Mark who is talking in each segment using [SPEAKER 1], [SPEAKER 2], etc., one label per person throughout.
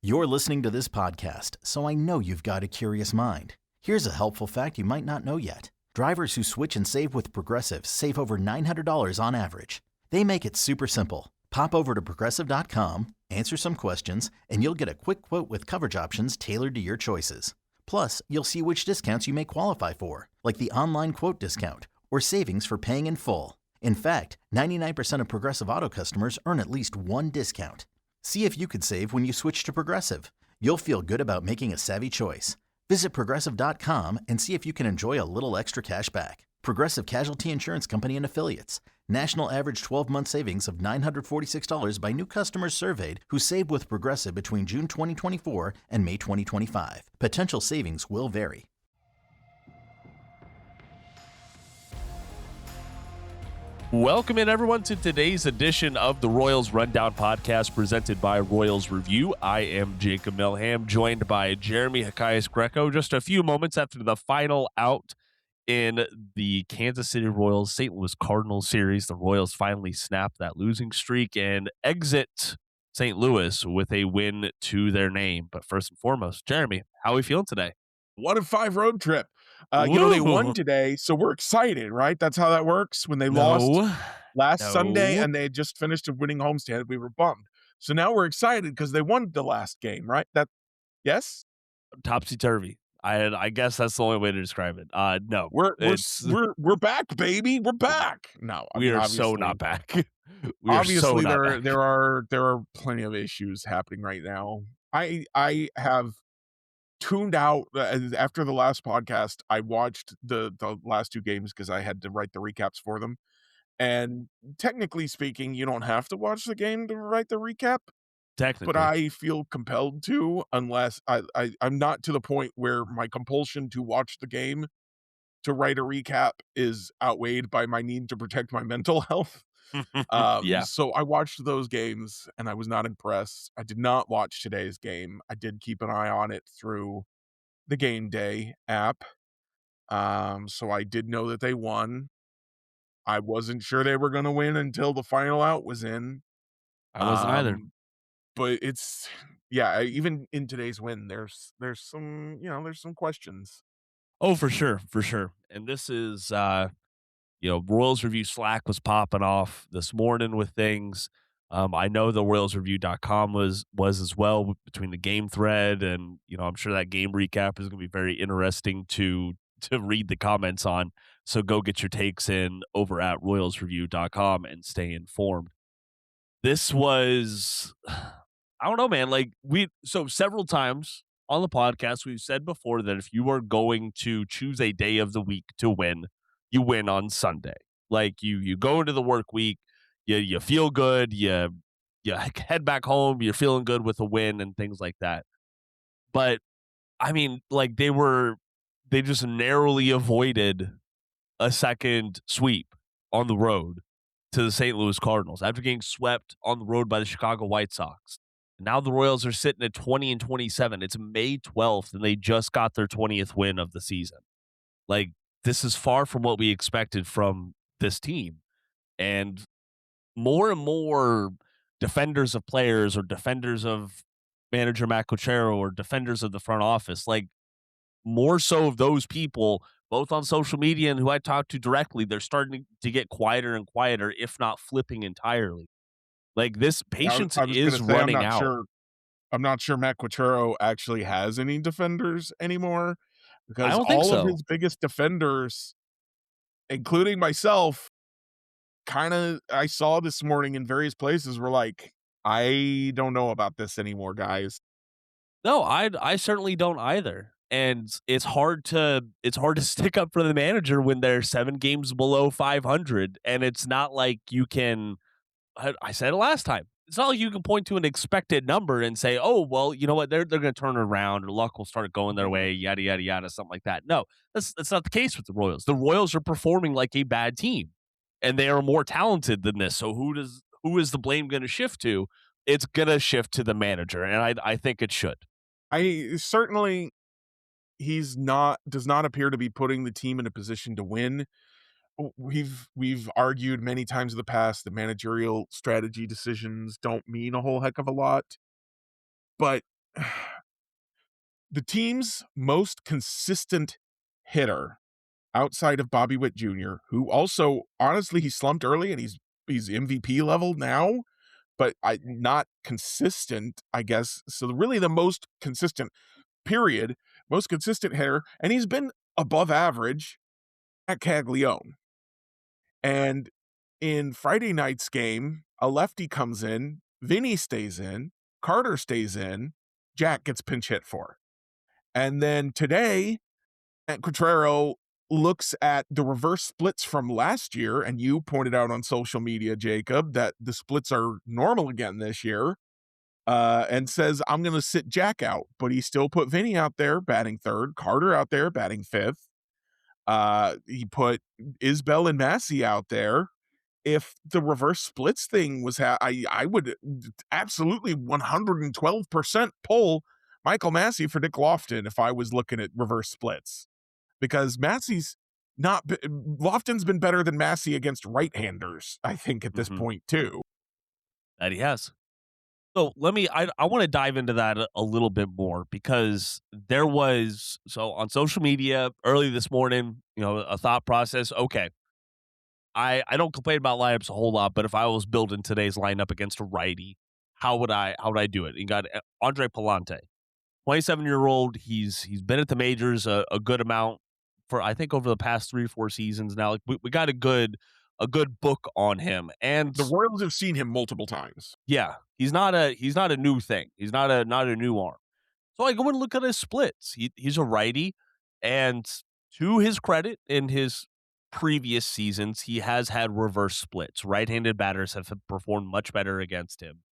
[SPEAKER 1] You're listening to this podcast, so I know you've got a curious mind. Here's a helpful fact you might not know yet. Drivers who switch and save with Progressive save over $900 on average. They make it super simple. Pop over to Progressive.com, answer some questions, and you'll get a quick quote with coverage options tailored to your choices. Plus, you'll see which discounts you may qualify for, like the online quote discount or savings for paying in full. In fact, 99% of Progressive Auto customers earn at least one discount. See if you could save when you switch to Progressive. You'll feel good about making a savvy choice. Visit Progressive.com and see if you can enjoy a little extra cash back. Progressive Casualty Insurance Company and Affiliates. National average 12-month savings of $946 by new customers surveyed who saved with Progressive between June 2024 and May 2025. Potential savings will vary.
[SPEAKER 2] Welcome in, everyone, to today's edition of the Royals Rundown podcast presented by Royals Review. I am Jacob Milham, joined by Jeremy Greco. Just a few moments after the final out in the Kansas City Royals St. Louis Cardinals series, the Royals finally snap that losing streak and exit St. Louis with a win to their name. But first and foremost, Jeremy, how are we feeling today?
[SPEAKER 3] 1-5 road trip. They won today, so we're excited, right? That's how that works. When they lost last Sunday and they had just finished a winning homestand, we were bummed. So now we're excited because they won the last game, right? Yes?
[SPEAKER 2] Topsy-turvy. I guess that's the only way to describe it. No,
[SPEAKER 3] we're back, baby. We're back. No,
[SPEAKER 2] we are so not back.
[SPEAKER 3] Obviously, there are plenty of issues happening right now. I have tuned out after the last podcast. I watched the last two games because I had to write the recaps for them. And technically speaking, you don't have to watch the game to write the recap.
[SPEAKER 2] Technically.
[SPEAKER 3] But I feel compelled to, unless I'm not to the point where my compulsion to watch the game to write a recap is outweighed by my need to protect my mental health. So I watched those games and I was not impressed. I did not watch today's game. I did keep an eye on it through the Game Day app. So I did know that they won. I wasn't sure they were going to win until the final out was in.
[SPEAKER 2] I wasn't either.
[SPEAKER 3] But it's, even in today's win, there's some questions.
[SPEAKER 2] Oh, for sure. And this is, Royals Review Slack was popping off this morning with things. I know the RoyalsReview.com was as well between the game thread, and I'm sure that game recap is going to be very interesting to read the comments on. So go get your takes in over at RoyalsReview.com and stay informed. This was, I don't know, man. So several times on the podcast, we've said before that if you are going to choose a day of the week to win, you win on Sunday. Like you go into the work week, you feel good, you head back home, you're feeling good with a win and things like that. But I mean, they just narrowly avoided a second sweep on the road to the St. Louis Cardinals after getting swept on the road by the Chicago White Sox. Now the Royals are sitting at 20-27. It's May 12th, and they just got their 20th win of the season. This is far from what we expected from this team. And more defenders of players or defenders of manager Matt Cochero or defenders of the front office, more so of those people, both on social media and who I talk to directly, they're starting to get quieter and quieter, if not flipping entirely. This patience is running out.
[SPEAKER 3] I'm not sure Matt Cochero actually has any defenders anymore, because
[SPEAKER 2] I don't think so.
[SPEAKER 3] Of his biggest defenders, including myself, I saw this morning in various places were like, I don't know about this anymore, guys.
[SPEAKER 2] No, I certainly don't either. And it's hard to stick up for the manager when they're 7 games below 500, and it's not like you can. I said it last time. It's not like you can point to an expected number and say, "Oh, well, you know what? They're going to turn it around, or luck will start going their way." Yada yada yada, something like that. No, that's not the case with the Royals. The Royals are performing like a bad team, and they are more talented than this. So who is the blame going to shift to? It's going to shift to the manager, and I think it should.
[SPEAKER 3] Does not appear to be putting the team in a position to win. We've argued many times in the past that managerial strategy decisions don't mean a whole heck of a lot. But the team's most consistent hitter outside of Bobby Witt Jr., who also, honestly, he slumped early and he's MVP level now, but not consistent, I guess. So really the most consistent most consistent hitter, and he's been above average at Caglianone. And in Friday night's game, a lefty comes in, Vinny stays in, Carter stays in, Jack gets pinch hit for. And then today, Quatrero looks at the reverse splits from last year, and you pointed out on social media, Jacob, that the splits are normal again this year, and says, I'm going to sit Jack out. But he still put Vinny out there batting third, Carter out there batting fifth. He put Isbell and Massey out there. If the reverse splits thing was, I would absolutely 112% pull Michael Massey for Dick Lofton if I was looking at reverse splits, because Lofton's been better than Massey against right-handers, I think, at this point too.
[SPEAKER 2] That he has. So I want to dive into that a little bit more, because on social media early this morning, a thought process. Okay, I don't complain about lineups a whole lot, but if I was building today's lineup against a righty, how would I do it? You got Andre Palante, 27-year-old. He's been at the majors a good amount for, I think, over the past 3 or 4 seasons now. Like we got a good book on him, and
[SPEAKER 3] the Royals have seen him multiple times.
[SPEAKER 2] Yeah, he's not a new thing. He's not a new arm. So I go and look at his splits. He's a righty, and to his credit, in his previous seasons, he has had reverse splits. Right-handed batters have performed much better against him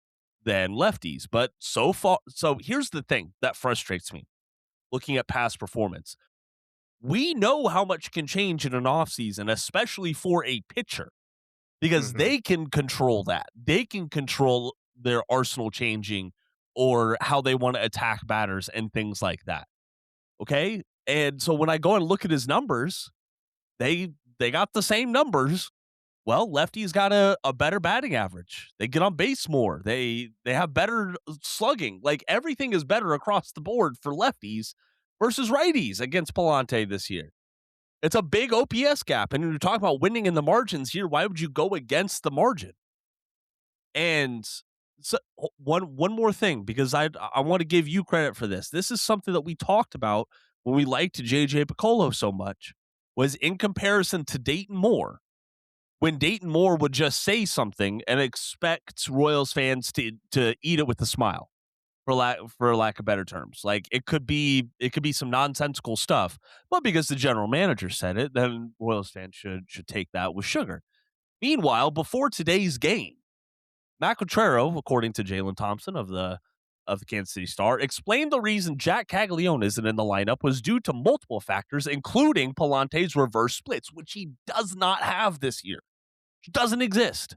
[SPEAKER 2] than lefties. But so here's the thing that frustrates me looking at past performance. We know how much can change in an offseason, especially for a pitcher, because they can control that. They can control their arsenal changing or how they want to attack batters and things like that. Okay? And so when I go and look at his numbers, they got the same numbers. Well, lefties got a better batting average. They get on base more. They have better slugging. Like, everything is better across the board for lefties versus righties against Palante this year. It's a big OPS gap. And when you're talking about winning in the margins here, why would you go against the margin? And so one more thing, because I want to give you credit for this. This is something that we talked about when we liked JJ Piccolo so much, was in comparison to Dayton Moore. When Dayton Moore would just say something and expect Royals fans to eat it with a smile, for lack of better terms. Like, it could be some nonsensical stuff, but because the general manager said it, then Royals fans should take that with sugar. Meanwhile, before today's game, Matt Quatrero, according to Jalen Thompson of the Kansas City Star, explained the reason Jac Caglianone isn't in the lineup was due to multiple factors, including Palante's reverse splits, which he does not have this year. It doesn't exist.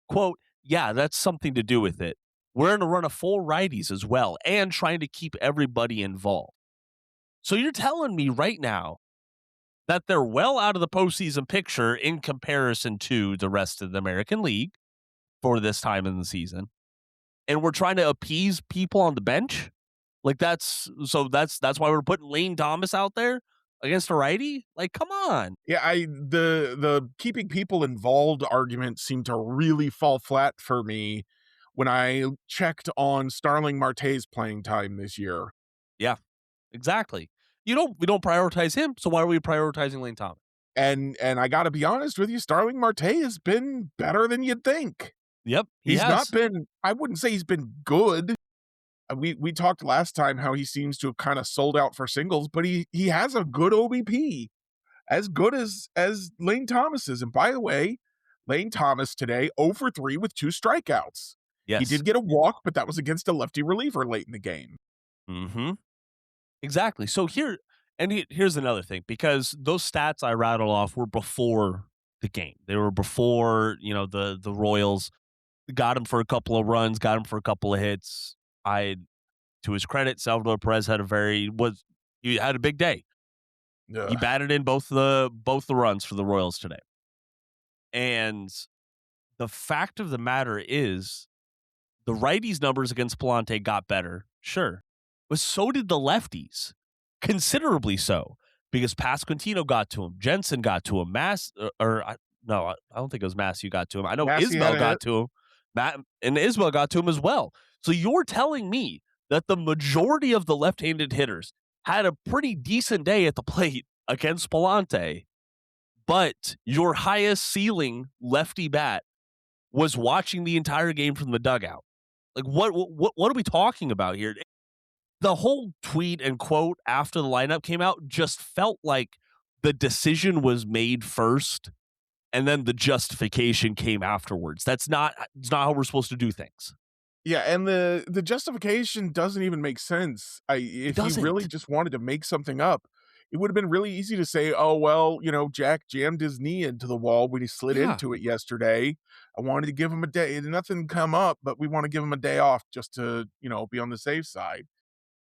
[SPEAKER 2] Quote, yeah, that's something to do with it. We're going to run a full righties as well, and trying to keep everybody involved. So you're telling me right now that they're well out of the postseason picture in comparison to the rest of the American League for this time in the season, and we're trying to appease people on the bench? Like, that's why we're putting Lane Thomas out there against a righty? Like, come on.
[SPEAKER 3] Yeah, the keeping people involved argument seemed to really fall flat for me when I checked on Starling Marte's playing time this year.
[SPEAKER 2] Yeah, exactly. We don't prioritize him, so why are we prioritizing Lane Thomas?
[SPEAKER 3] And I got to be honest with you, Starling Marte has been better than you'd think.
[SPEAKER 2] Yep,
[SPEAKER 3] he's not been. I wouldn't say he's been good. We talked last time how he seems to have kind of sold out for singles, but he has a good OBP, as good as Lane Thomas is. And by the way, Lane Thomas today 0 for 3 with 2 strikeouts.
[SPEAKER 2] Yes.
[SPEAKER 3] He did get a walk, but that was against a lefty reliever late in the game.
[SPEAKER 2] Mm-hmm. Exactly. So here's another thing, because those stats I rattled off were before the game. They were before, the Royals got him for a couple of runs, got him for a couple of hits. To his credit, Salvador Perez had a big day. He batted in both the runs for the Royals today. And the fact of the matter is, the righties' numbers against Palante got better, sure, but so did the lefties, considerably so, because Pasquantino got to him, Jensen got to him, no, I don't think it was Massey who got to him. I know
[SPEAKER 3] Massey had
[SPEAKER 2] Isbell
[SPEAKER 3] a
[SPEAKER 2] got
[SPEAKER 3] hit.
[SPEAKER 2] to him, and Isbell got to him as well. So you're telling me that the majority of the left-handed hitters had a pretty decent day at the plate against Palante, but your highest ceiling lefty bat was watching the entire game from the dugout. Like, what are we talking about here? The whole tweet and quote after the lineup came out just felt like the decision was made first and then the justification came afterwards. It's not how we're supposed to do things.
[SPEAKER 3] Yeah, and the justification doesn't even make sense. If he really just wanted to make something up, it would have been really easy to say, "Oh, well, Jack jammed his knee into the wall when he slid into it yesterday. I wanted to give him a day. Nothing come up, but we want to give him a day off just to, be on the safe side."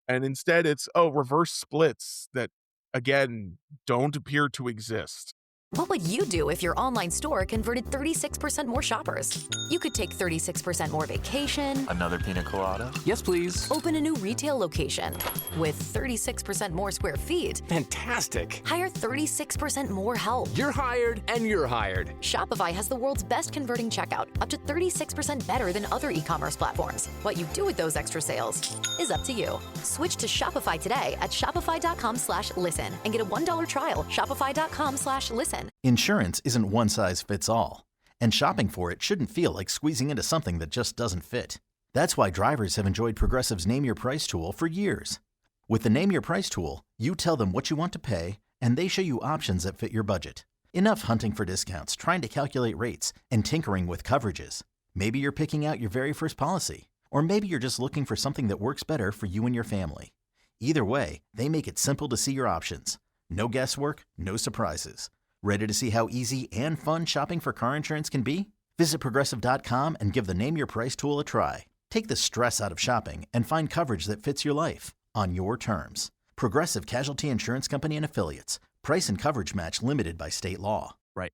[SPEAKER 3] And instead it's, reverse splits that, again, don't appear to exist.
[SPEAKER 4] What would you do if your online store converted 36% more shoppers? You could take 36% more vacation.
[SPEAKER 5] Another pina colada?
[SPEAKER 6] Yes, please.
[SPEAKER 4] Open a new retail location with 36% more square feet.
[SPEAKER 6] Fantastic.
[SPEAKER 4] Hire 36% more help.
[SPEAKER 6] You're hired and you're hired.
[SPEAKER 4] Shopify has the world's best converting checkout, up to 36% better than other e-commerce platforms. What you do with those extra sales is up to you. Switch to Shopify today at shopify.com/listen and get a $1 trial. Shopify.com/listen.
[SPEAKER 1] Insurance isn't one size fits all, and shopping for it shouldn't feel like squeezing into something that just doesn't fit. That's why drivers have enjoyed Progressive's Name Your Price tool for years. With the Name Your Price tool, you tell them what you want to pay, and they show you options that fit your budget. Enough hunting for discounts, trying to calculate rates, and tinkering with coverages. Maybe you're picking out your very first policy, or maybe you're just looking for something that works better for you and your family. Either way, they make it simple to see your options. No guesswork, no surprises. Ready to see how easy and fun shopping for car insurance can be? Visit Progressive.com and give the Name Your Price tool a try. Take the stress out of shopping and find coverage that fits your life on your terms. Progressive Casualty Insurance Company and Affiliates. Price and coverage match limited by state law.
[SPEAKER 2] Right.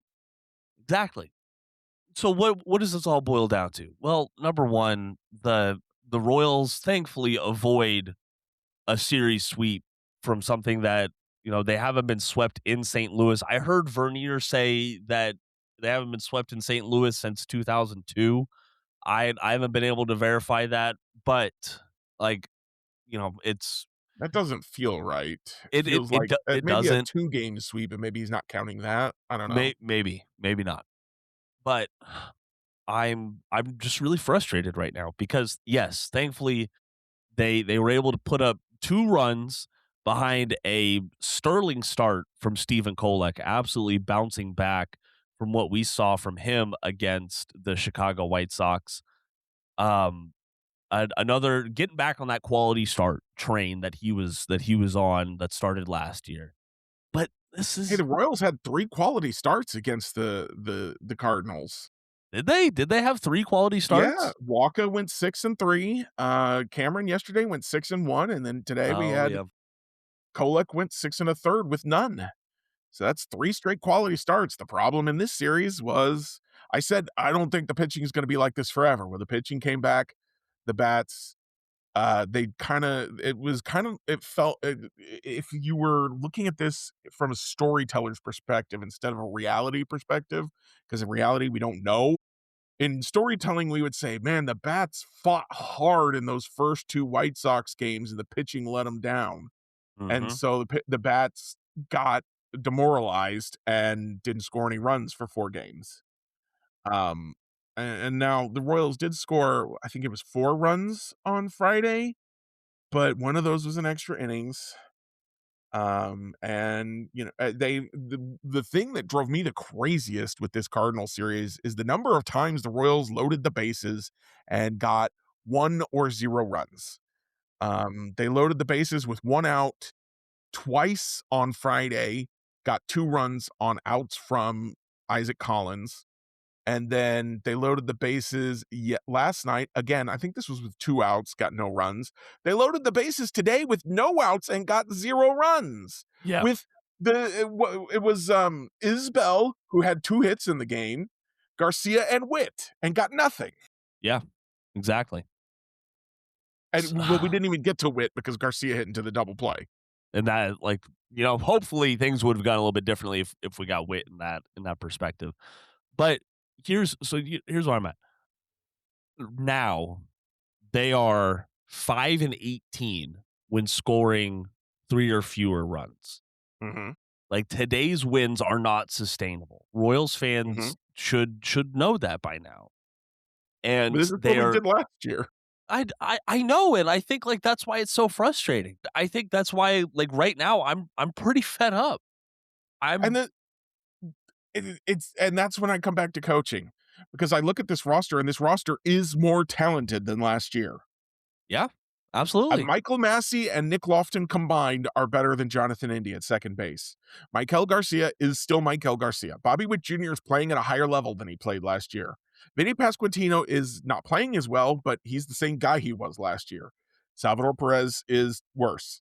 [SPEAKER 2] Exactly. So what does this all boil down to? Well, number one, the Royals thankfully avoid a series sweep from something that, they haven't been swept in St. Louis. I heard Vernier say that they haven't been swept in St. Louis since 2002. I haven't been able to verify that, but it's
[SPEAKER 3] that doesn't feel right.
[SPEAKER 2] It
[SPEAKER 3] feels like
[SPEAKER 2] it
[SPEAKER 3] maybe
[SPEAKER 2] doesn't.
[SPEAKER 3] A 2-game sweep, and maybe he's not counting that. I don't know.
[SPEAKER 2] Maybe not. But I'm just really frustrated right now because yes, thankfully they were able to put up 2 runs behind a sterling start from Stephen Kolek, absolutely bouncing back from what we saw from him against the Chicago White Sox. Another getting back on that quality start train that he was on that started last year. But this is
[SPEAKER 3] the Royals had 3 quality starts against the Cardinals.
[SPEAKER 2] Did they have 3 quality starts?
[SPEAKER 3] Yeah, Walker went 6-3. Cameron yesterday went 6-1, and then today we had Kolek went 6 1/3 with none. So that's 3 straight quality starts. The problem in this series was, I said, I don't think the pitching is going to be like this forever. Well, the pitching came back, the bats, it felt, if you were looking at this from a storyteller's perspective instead of a reality perspective, because in reality, we don't know. In storytelling, we would say, man, the bats fought hard in those first 2 White Sox games and the pitching let them down.
[SPEAKER 2] Mm-hmm.
[SPEAKER 3] And so the bats got demoralized and didn't score any runs for 4 games. And now the Royals did score, I think it was 4 runs on Friday, but one of those was in extra innings. And the thing that drove me the craziest with this Cardinal series is the number of times the Royals loaded the bases and got 1 or 0 runs. They loaded the bases with 1 out twice on Friday, got 2 runs on outs from Isaac Collins. And then they loaded the bases last night. Again, I think this was with 2 outs, got no runs. They loaded the bases today with no outs and got 0 runs.
[SPEAKER 2] Yeah.
[SPEAKER 3] With it was Isbell, who had 2 hits in the game, Garcia and Witt, and got nothing.
[SPEAKER 2] Yeah, exactly.
[SPEAKER 3] And well, we didn't even get to Witt because Garcia hit into the double play.
[SPEAKER 2] And that, like, hopefully things would have gone a little bit differently if we got Witt in that perspective. But here's where I'm at. Now they are 5-18 when scoring 3 or fewer runs.
[SPEAKER 3] Mm-hmm.
[SPEAKER 2] Like, today's wins are not sustainable. Royals fans should know that by now. And
[SPEAKER 3] But this is what we did last year.
[SPEAKER 2] I know, and I think, like, that's why it's so frustrating. I think that's why, like, right now I'm pretty fed up.
[SPEAKER 3] And that's when I come back to coaching, because I look at this roster, and this roster is more talented than last year.
[SPEAKER 2] Yeah, absolutely.
[SPEAKER 3] Michael Massey and Nick Lofton combined are better than Jonathan India at second base. Maikel Garcia is still Maikel Garcia. Bobby Witt Jr. is playing at a higher level than he played last year. Vinny Pasquantino is not playing as well, but he's the same guy he was last year. Salvador Perez is worse.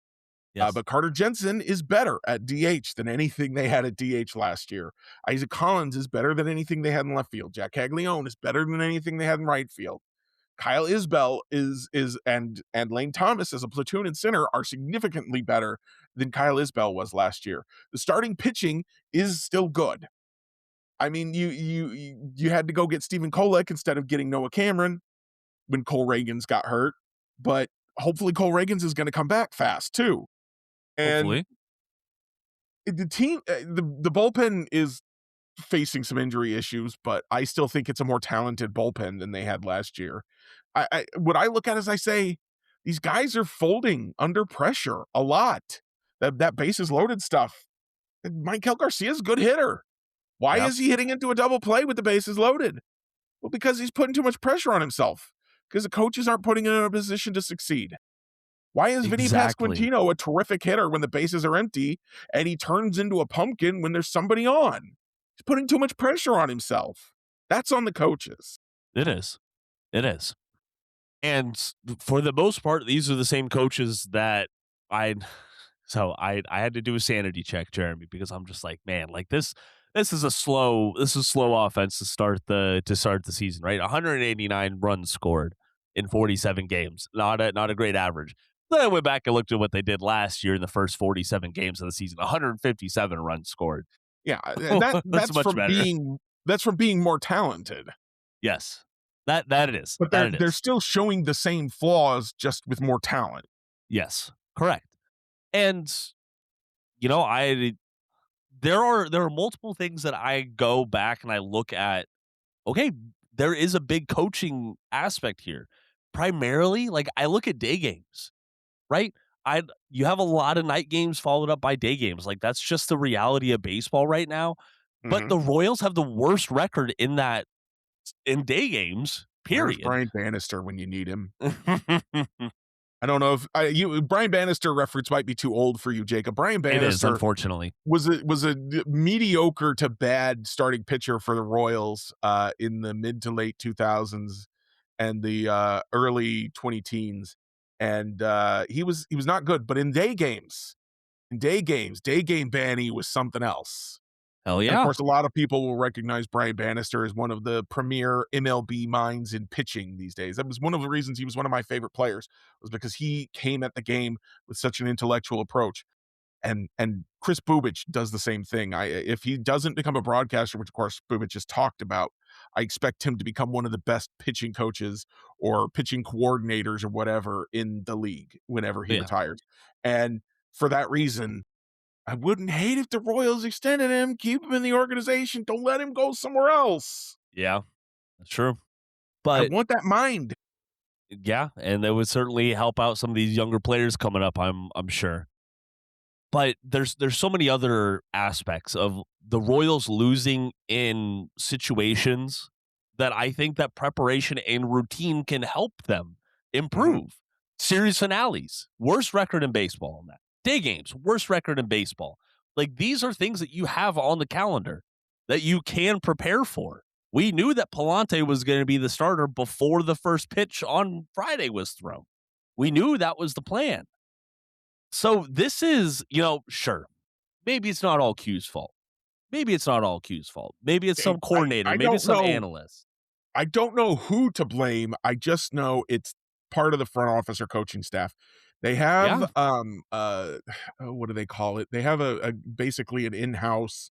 [SPEAKER 2] Yes.
[SPEAKER 3] But Carter Jensen is better at DH than anything they had at DH last year. Isaac Collins is better than anything they had in left field. Jac Caglianone is better than anything they had in right field. Kyle Isbell and Lane Thomas as a platoon and center are significantly better than Kyle Isbell was last year. The starting pitching is still good. I mean, you had to go get Stephen Kolek instead of getting Noah Cameron when Cole Reagans got hurt, but hopefully Cole Reagans is going to come back fast too. And
[SPEAKER 2] hopefully.
[SPEAKER 3] The team, the bullpen is facing some injury issues, but I still think it's a more talented bullpen than they had last year. What I look at is I say, these guys are folding under pressure a lot. That bases loaded stuff. Maikel Garcia's a good hitter. Why is he hitting into a double play with the bases loaded? Well, because he's putting too much pressure on himself, because the coaches aren't putting him in a position to succeed. Why is Vinny Pasquantino a terrific hitter when the bases are empty, and he turns into a pumpkin when there's somebody on? He's putting too much pressure on himself. That's on the coaches.
[SPEAKER 2] It is. And for the most part, these are the same coaches that I had to do a sanity check, Jeremy, because I'm just like, man, like this is slow offense to start the season, right? 189 runs scored in 47 games. Not a great average. Then I went back and looked at what they did last year in the first 47 games of the season. 157 runs scored.
[SPEAKER 3] Yeah, that's
[SPEAKER 2] much
[SPEAKER 3] from
[SPEAKER 2] better.
[SPEAKER 3] being more talented.
[SPEAKER 2] Yes. That it is.
[SPEAKER 3] But they're still showing the same flaws, just with more talent.
[SPEAKER 2] Yes, correct. And there are multiple things that I go back and I look at. Okay, there is a big coaching aspect here. Primarily, like, I look at day games, right? You have a lot of night games followed up by day games. Like, that's just the reality of baseball right now. But the Royals have the worst record in day games, period.
[SPEAKER 3] Where's Brian Bannister when you need him? I don't know if Brian Bannister reference might be too old for you, Jacob. Brian Bannister,
[SPEAKER 2] it is, unfortunately,
[SPEAKER 3] was a mediocre to bad starting pitcher for the Royals in the mid to late 2000s and the early 2010s, and he was not good. But in day games, day game Banny was something else.
[SPEAKER 2] Hell yeah!
[SPEAKER 3] And of course, a lot of people will recognize Brian Bannister as one of the premier MLB minds in pitching these days. That was one of the reasons he was one of my favorite players, was because he came at the game with such an intellectual approach. And Chris Bubich does the same thing. If he doesn't become a broadcaster, which of course Bubich has talked about, I expect him to become one of the best pitching coaches or pitching coordinators or whatever in the league whenever he retires. And for that reason, I wouldn't hate if the Royals extended him, keep him in the organization. Don't let him go somewhere else.
[SPEAKER 2] Yeah, that's true. But
[SPEAKER 3] I want that mind.
[SPEAKER 2] Yeah, and that would certainly help out some of these younger players coming up, I'm sure. But there's so many other aspects of the Royals losing in situations that I think that preparation and routine can help them improve. Series finales, worst record in baseball on that. Day games, worst record in baseball. Like, these are things that you have on the calendar that you can prepare for. We knew that Palante was going to be the starter before the first pitch on Friday was thrown. We knew that was the plan. So this is, sure, maybe it's not all Q's fault. Maybe it's some coordinator. Maybe it's some analyst.
[SPEAKER 3] I don't know who to blame. I just know it's part of the front office or coaching staff. They have what do they call it? They have a basically an in-house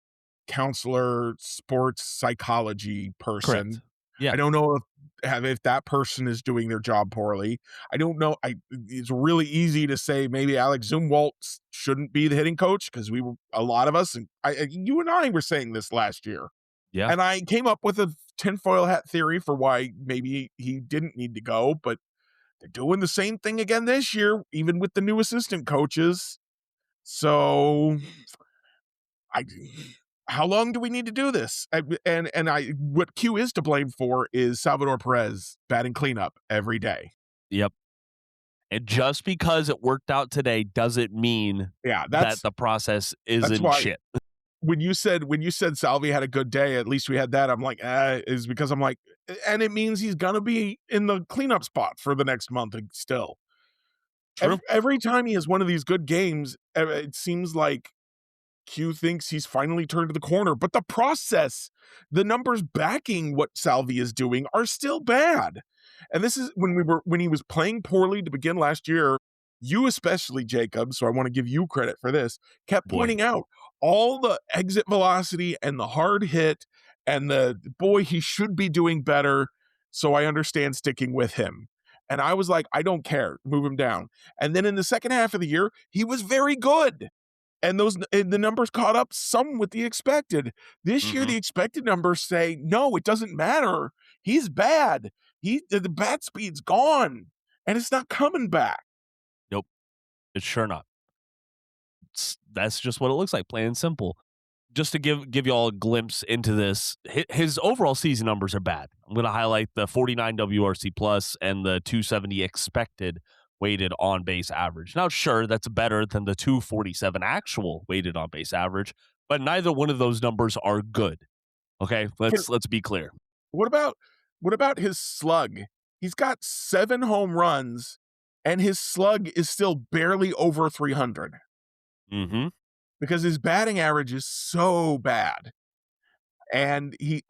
[SPEAKER 3] counselor, sports psychology person.
[SPEAKER 2] Correct. Yeah.
[SPEAKER 3] I don't know if that person is doing their job poorly. I don't know. It's really easy to say maybe Alex Zumwalt shouldn't be the hitting coach because a lot of us, and you and I were saying this last year.
[SPEAKER 2] Yeah.
[SPEAKER 3] And I came up with a tinfoil hat theory for why maybe he didn't need to go, but they're doing the same thing again this year, even with the new assistant coaches. So how long do we need to do this? What Q is to blame for is Salvador Perez batting cleanup every day.
[SPEAKER 2] Yep. And just because it worked out today doesn't mean that the process isn't shit.
[SPEAKER 3] When you said Salvi had a good day, at least we had that. I'm like, is because I'm like, and it means he's gonna be in the cleanup spot for the next month still.
[SPEAKER 2] True.
[SPEAKER 3] Every time he has one of these good games, it seems like Q thinks he's finally turned the corner, but the process, the numbers backing what Salvi is doing are still bad. And this is when he was playing poorly to begin last year, you especially, Jacob, so I want to give you credit for this, kept pointing out all the exit velocity and the hard hit and he should be doing better. So I understand sticking with him. And I was like, I don't care, move him down. And then in the second half of the year, he was very good. And the numbers caught up some with the expected. This year, the expected numbers say, no, it doesn't matter. He's bad. The bat speed's gone, and it's not coming back.
[SPEAKER 2] Nope, it's sure not. That's just what it looks like, plain and simple. Just to give you all a glimpse into this, his overall season numbers are bad. I'm going to highlight the 49 WRC plus and the 270 expected weighted on base average. Now, sure, that's better than the 247 actual weighted on base average, but neither one of those numbers are good. Okay, let's be clear.
[SPEAKER 3] What about his slug? He's got 7 home runs, and his slug is still barely over 300. Because his batting average is so bad. And he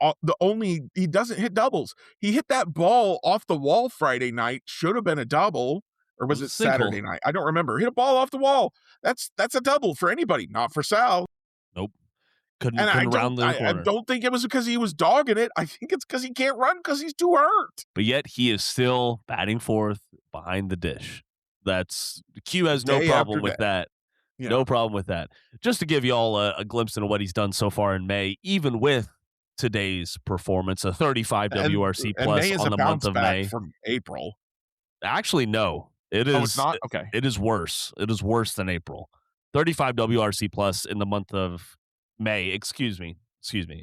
[SPEAKER 3] doesn't hit doubles. He hit that ball off the wall Friday night, should have been a double. Or was it Saturday night? I don't remember. Hit a ball off the wall. That's a double for anybody, not for Sal.
[SPEAKER 2] Nope. Couldn't round the corner.
[SPEAKER 3] I don't think it was because he was dogging it. I think it's because he can't run because he's too hurt.
[SPEAKER 2] But yet he is still batting fourth behind the dish. Q has no problem with that. Yeah. No problem with that. Just to give you all a glimpse into what he's done so far in May, even with today's performance, a 35 WRC plus on the month of May.
[SPEAKER 3] From April.
[SPEAKER 2] Actually, no. It is.
[SPEAKER 3] It's not? Okay.
[SPEAKER 2] It is worse. It is worse than April. 35 WRC plus in the month of May. Excuse me.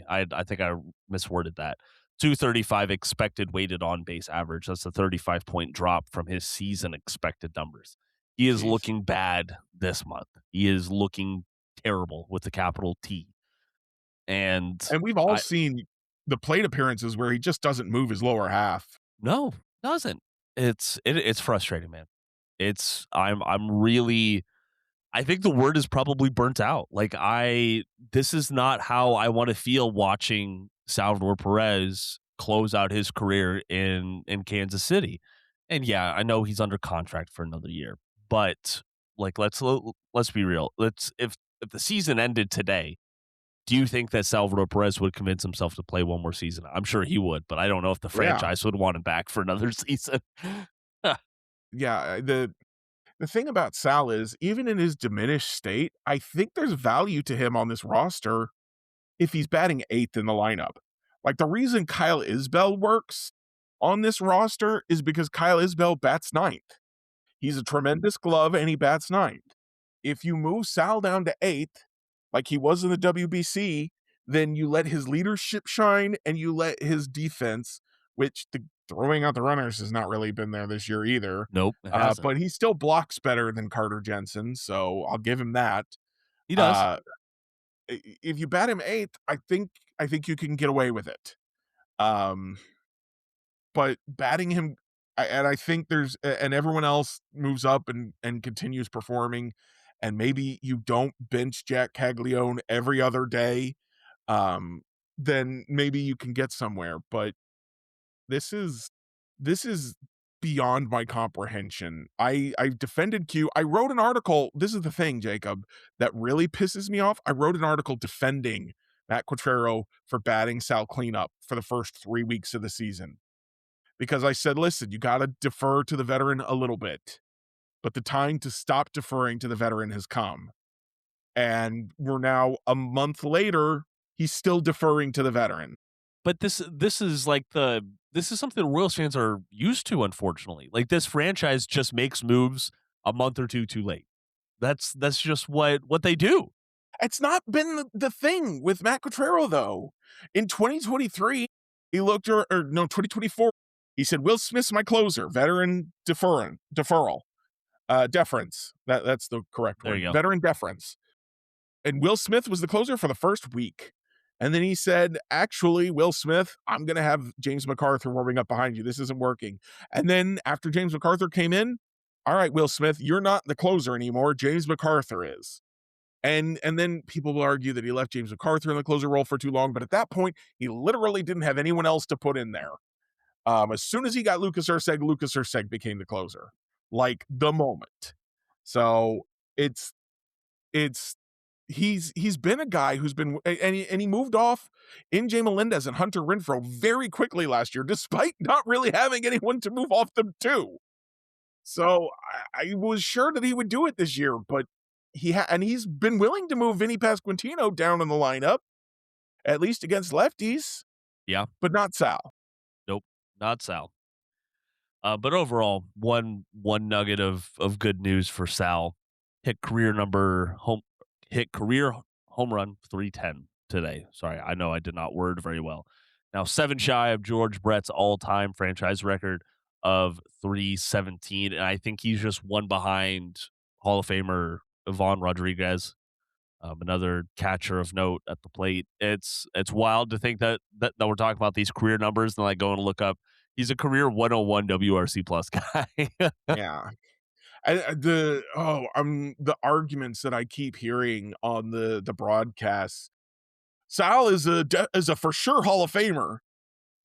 [SPEAKER 2] I think I misworded that. 235 expected weighted on base average. That's a 35-point drop from his season expected numbers. He is looking bad this month. He is looking terrible with the capital T. And
[SPEAKER 3] we've all seen the plate appearances where he just doesn't move his lower half.
[SPEAKER 2] No, doesn't. It's frustrating, man. I'm really, I think the word is probably burnt out. Like this is not how I want to feel watching Salvador Perez close out his career in Kansas City. And yeah, I know he's under contract for another year, but like, let's be real. If the season ended today, do you think that Salvador Perez would convince himself to play one more season? I'm sure he would, but I don't know if the franchise would want him back for another season.
[SPEAKER 3] Yeah, the thing about Sal is, even in his diminished state, I think there's value to him on this roster if he's batting 8th in the lineup. Like, the reason Kyle Isbell works on this roster is because Kyle Isbell bats 9th. He's a tremendous glove, and he bats 9th. If you move Sal down to 8th, like he was in the WBC, then you let his leadership shine, and you let his defense, which the throwing out the runners has not really been there this year either.
[SPEAKER 2] Nope.
[SPEAKER 3] But he still blocks better than Carter Jensen, so I'll give him that.
[SPEAKER 2] He does.
[SPEAKER 3] If you bat him 8th, I think you can get away with it. But batting him, and I think and everyone else moves up and continues performing, and maybe you don't bench Jac Caglianone every other day, then maybe you can get somewhere. But this is beyond my comprehension. I defended Q. I wrote an article. This is the thing, Jacob, that really pisses me off. I wrote an article defending Matt Quatraro for batting Sal cleanup for the first 3 weeks of the season. Because I said, listen, you got to defer to the veteran a little bit. But the time to stop deferring to the veteran has come. And we're now a month later, he's still deferring to the veteran.
[SPEAKER 2] But this is something Royals fans are used to, unfortunately. Like, this franchise just makes moves a month or two too late. That's just what they do.
[SPEAKER 3] It's not been the thing with Matt Quatraro, though. In 2023, he looked, 2024, he said, Will Smith's my closer, veteran deferral, deference. That's the correct word.
[SPEAKER 2] There you go.
[SPEAKER 3] Veteran deference. And Will Smith was the closer for the first week. And then he said, actually, Will Smith, I'm going to have James MacArthur warming up behind you. This isn't working. And then after James MacArthur came in, all right, Will Smith, you're not the closer anymore. James MacArthur is. And then people will argue that he left James MacArthur in the closer role for too long. But at that point, he literally didn't have anyone else to put in there. As soon as he got Lucas Erceg became the closer. Like, the moment. So he's been a guy who's been, and he moved off in Jay Melendez and Hunter Renfroe very quickly last year, despite not really having anyone to move off them to. So I was sure that he would do it this year, but he's been willing to move Vinny Pasquantino down in the lineup, at least against lefties.
[SPEAKER 2] Yeah.
[SPEAKER 3] But not Sal.
[SPEAKER 2] Nope, not Sal. But overall, one nugget of good news for Sal. Hit career home run 310 today. Sorry, I know I did not word very well. Now 7 shy of George Brett's all-time franchise record of 317, and I think he's just one behind Hall of Famer Ivan Rodriguez, another catcher of note at the plate. It's wild to think that we're talking about these career numbers and like going to look up. He's a career 101 WRC plus guy.
[SPEAKER 3] Yeah. The arguments that I keep hearing on the broadcasts. Sal is a for sure Hall of Famer.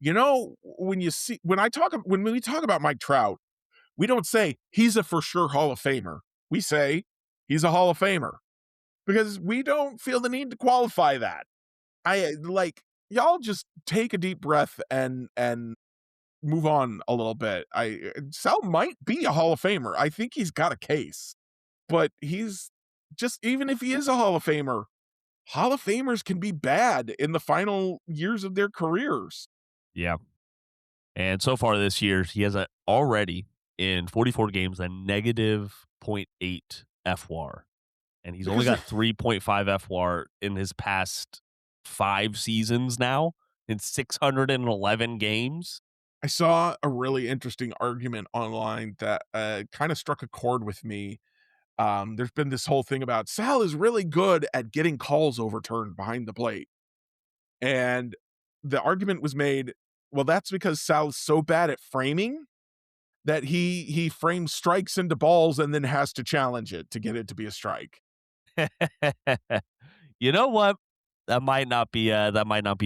[SPEAKER 3] You know, when we talk about Mike Trout, we don't say he's a for sure Hall of Famer. We say he's a Hall of Famer because we don't feel the need to qualify that. Y'all just take a deep breath and move on a little bit. Sal might be a Hall of Famer. I think he's got a case, but he's just, even if he is a Hall of Famer, Hall of Famers can be bad in the final years of their careers.
[SPEAKER 2] Yeah. And so far this year, he has already in 44 games a negative 0.8 FWAR. And he's only got 3.5 FWAR in his past 5 seasons now in 611 games.
[SPEAKER 3] I saw a really interesting argument online that kind of struck a chord with me. There's been this whole thing about Sal is really good at getting calls overturned behind the plate. And the argument was made, well, that's because Sal's so bad at framing that he frames strikes into balls and then has to challenge it to get it to be a strike.
[SPEAKER 2] You know what? That might not be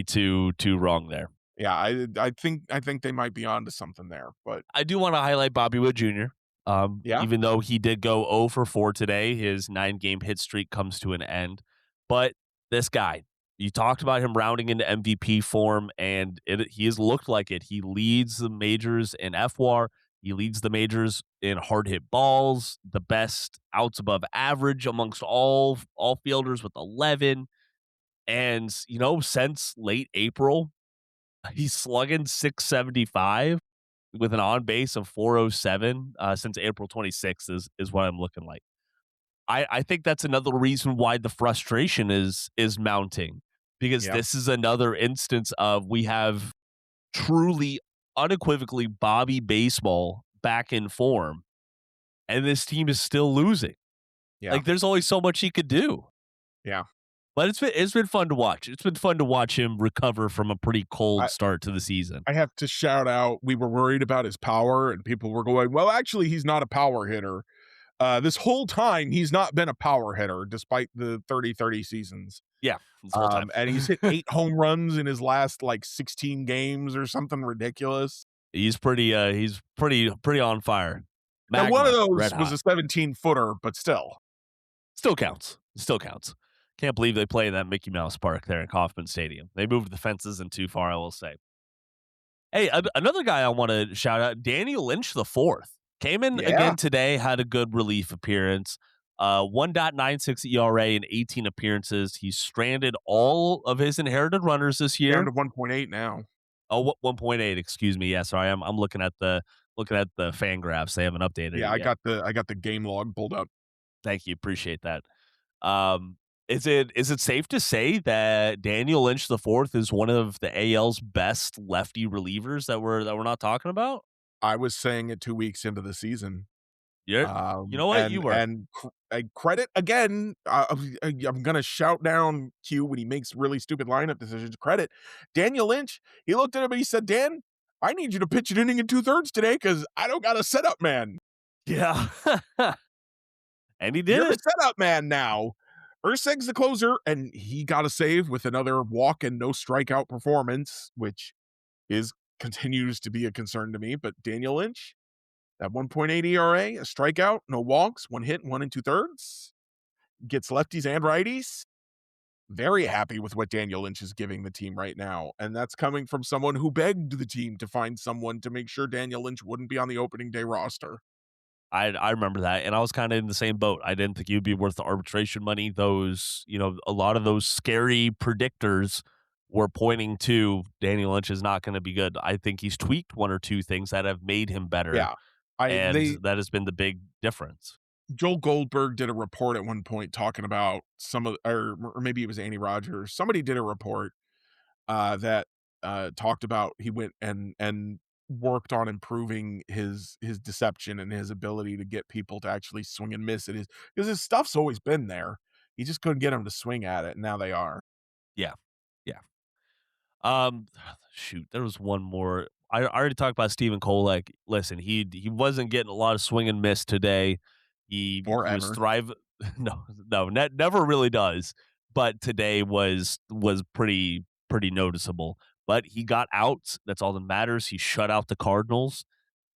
[SPEAKER 2] too wrong there.
[SPEAKER 3] Yeah, I think they might be onto something there, but
[SPEAKER 2] I do want to highlight Bobby Witt Jr. Even though he did go 0 for 4 today, his 9-game hit streak comes to an end. But this guy, you talked about him rounding into MVP form, and he has looked like it. He leads the majors in FWAR. He leads the majors in hard hit balls, the best outs above average amongst all fielders with 11. And, since late April, he's slugging 675 with an on base of 407 since April 26th is what I'm looking like. I think that's another reason why the frustration is mounting, because this is another instance of we have truly unequivocally Bobby baseball back in form, and this team is still losing. Yeah. Like, there's only so much he could do.
[SPEAKER 3] Yeah.
[SPEAKER 2] But it's been fun to watch. It's been fun to watch him recover from a pretty cold start to the season.
[SPEAKER 3] I have to shout out, we were worried about his power, and people were going, well, actually, he's not a power hitter. This whole time, he's not been a power hitter, despite the 30-30 seasons.
[SPEAKER 2] Yeah. This whole time.
[SPEAKER 3] And he's hit 8 home runs in his last, 16 games or something ridiculous.
[SPEAKER 2] He's pretty on fire.
[SPEAKER 3] Now, one of
[SPEAKER 2] Magma,
[SPEAKER 3] those
[SPEAKER 2] red
[SPEAKER 3] was
[SPEAKER 2] hot.
[SPEAKER 3] a 17-footer, but still.
[SPEAKER 2] Still counts. Can't believe they play in that Mickey Mouse Park there in Kauffman Stadium. They moved the fences in too far, I will say. Hey, another guy I want to shout out, Daniel Lynch the fourth. Came in again today, had a good relief appearance. 1.96 ERA in 18 appearances. He's stranded all of his inherited runners this year.
[SPEAKER 3] Down to 1.8 now.
[SPEAKER 2] Oh, 1.8, excuse me. Yeah, sorry. I'm looking at the fan graphs. They haven't updated it
[SPEAKER 3] Yeah,
[SPEAKER 2] yet.
[SPEAKER 3] I got the game log pulled up.
[SPEAKER 2] Thank you. Appreciate that. Is it safe to say that Daniel Lynch the fourth is one of the AL's best lefty relievers that we're not talking about?
[SPEAKER 3] I was saying it 2 weeks into the season.
[SPEAKER 2] Yeah, you know what? You were.
[SPEAKER 3] And credit again. I'm gonna shout down Q when he makes really stupid lineup decisions. Credit Daniel Lynch. He looked at him and he said, "Dan, I need you to pitch an inning in 2/3 today because I don't got a setup man."
[SPEAKER 2] Yeah, and he did
[SPEAKER 3] You're
[SPEAKER 2] it.
[SPEAKER 3] the setup man now. Urseg's the closer, and he got a save with another walk and no strikeout performance, which continues to be a concern to me. But Daniel Lynch, that 1.8 ERA, a strikeout, no walks, 1 hit, 1 2/3, gets lefties and righties. Very happy with what Daniel Lynch is giving the team right now. And that's coming from someone who begged the team to find someone to make sure Daniel Lynch wouldn't be on the opening day roster.
[SPEAKER 2] I remember that, and I was kind of in the same boat. I didn't think he'd be worth the arbitration money. Those, a lot of those scary predictors were pointing to Daniel Lynch is not going to be good. I think he's tweaked one or two things that have made him better.
[SPEAKER 3] Yeah.
[SPEAKER 2] That has been the big difference.
[SPEAKER 3] Joel Goldberg did a report at one point talking about or maybe it was Andy Rogers. Somebody did a report that talked about he went and worked on improving his deception and his ability to get people to actually swing and miss it, because his stuff's always been there. He just couldn't get them to swing at it, and now they are.
[SPEAKER 2] Yeah. Shoot, there was one more. I already talked about Stephen Kolek. Listen, he wasn't getting a lot of swing and miss today. He was thriving. No, never really does. But today was pretty noticeable. But he got outs. That's all that matters. He shut out the Cardinals,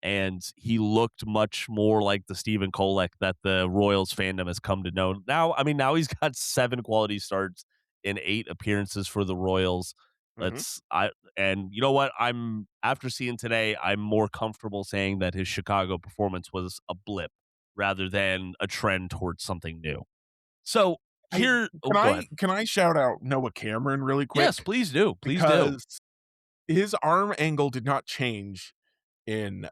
[SPEAKER 2] and he looked much more like the Stephen Kolek that the Royals fandom has come to know. Now he's got 7 quality starts in 8 appearances for the Royals. And you know what? After seeing today, I'm more comfortable saying that his Chicago performance was a blip rather than a trend towards something new. So here,
[SPEAKER 3] can I shout out Noah Cameron really quick?
[SPEAKER 2] Yes, please do.
[SPEAKER 3] Because his arm angle did not change in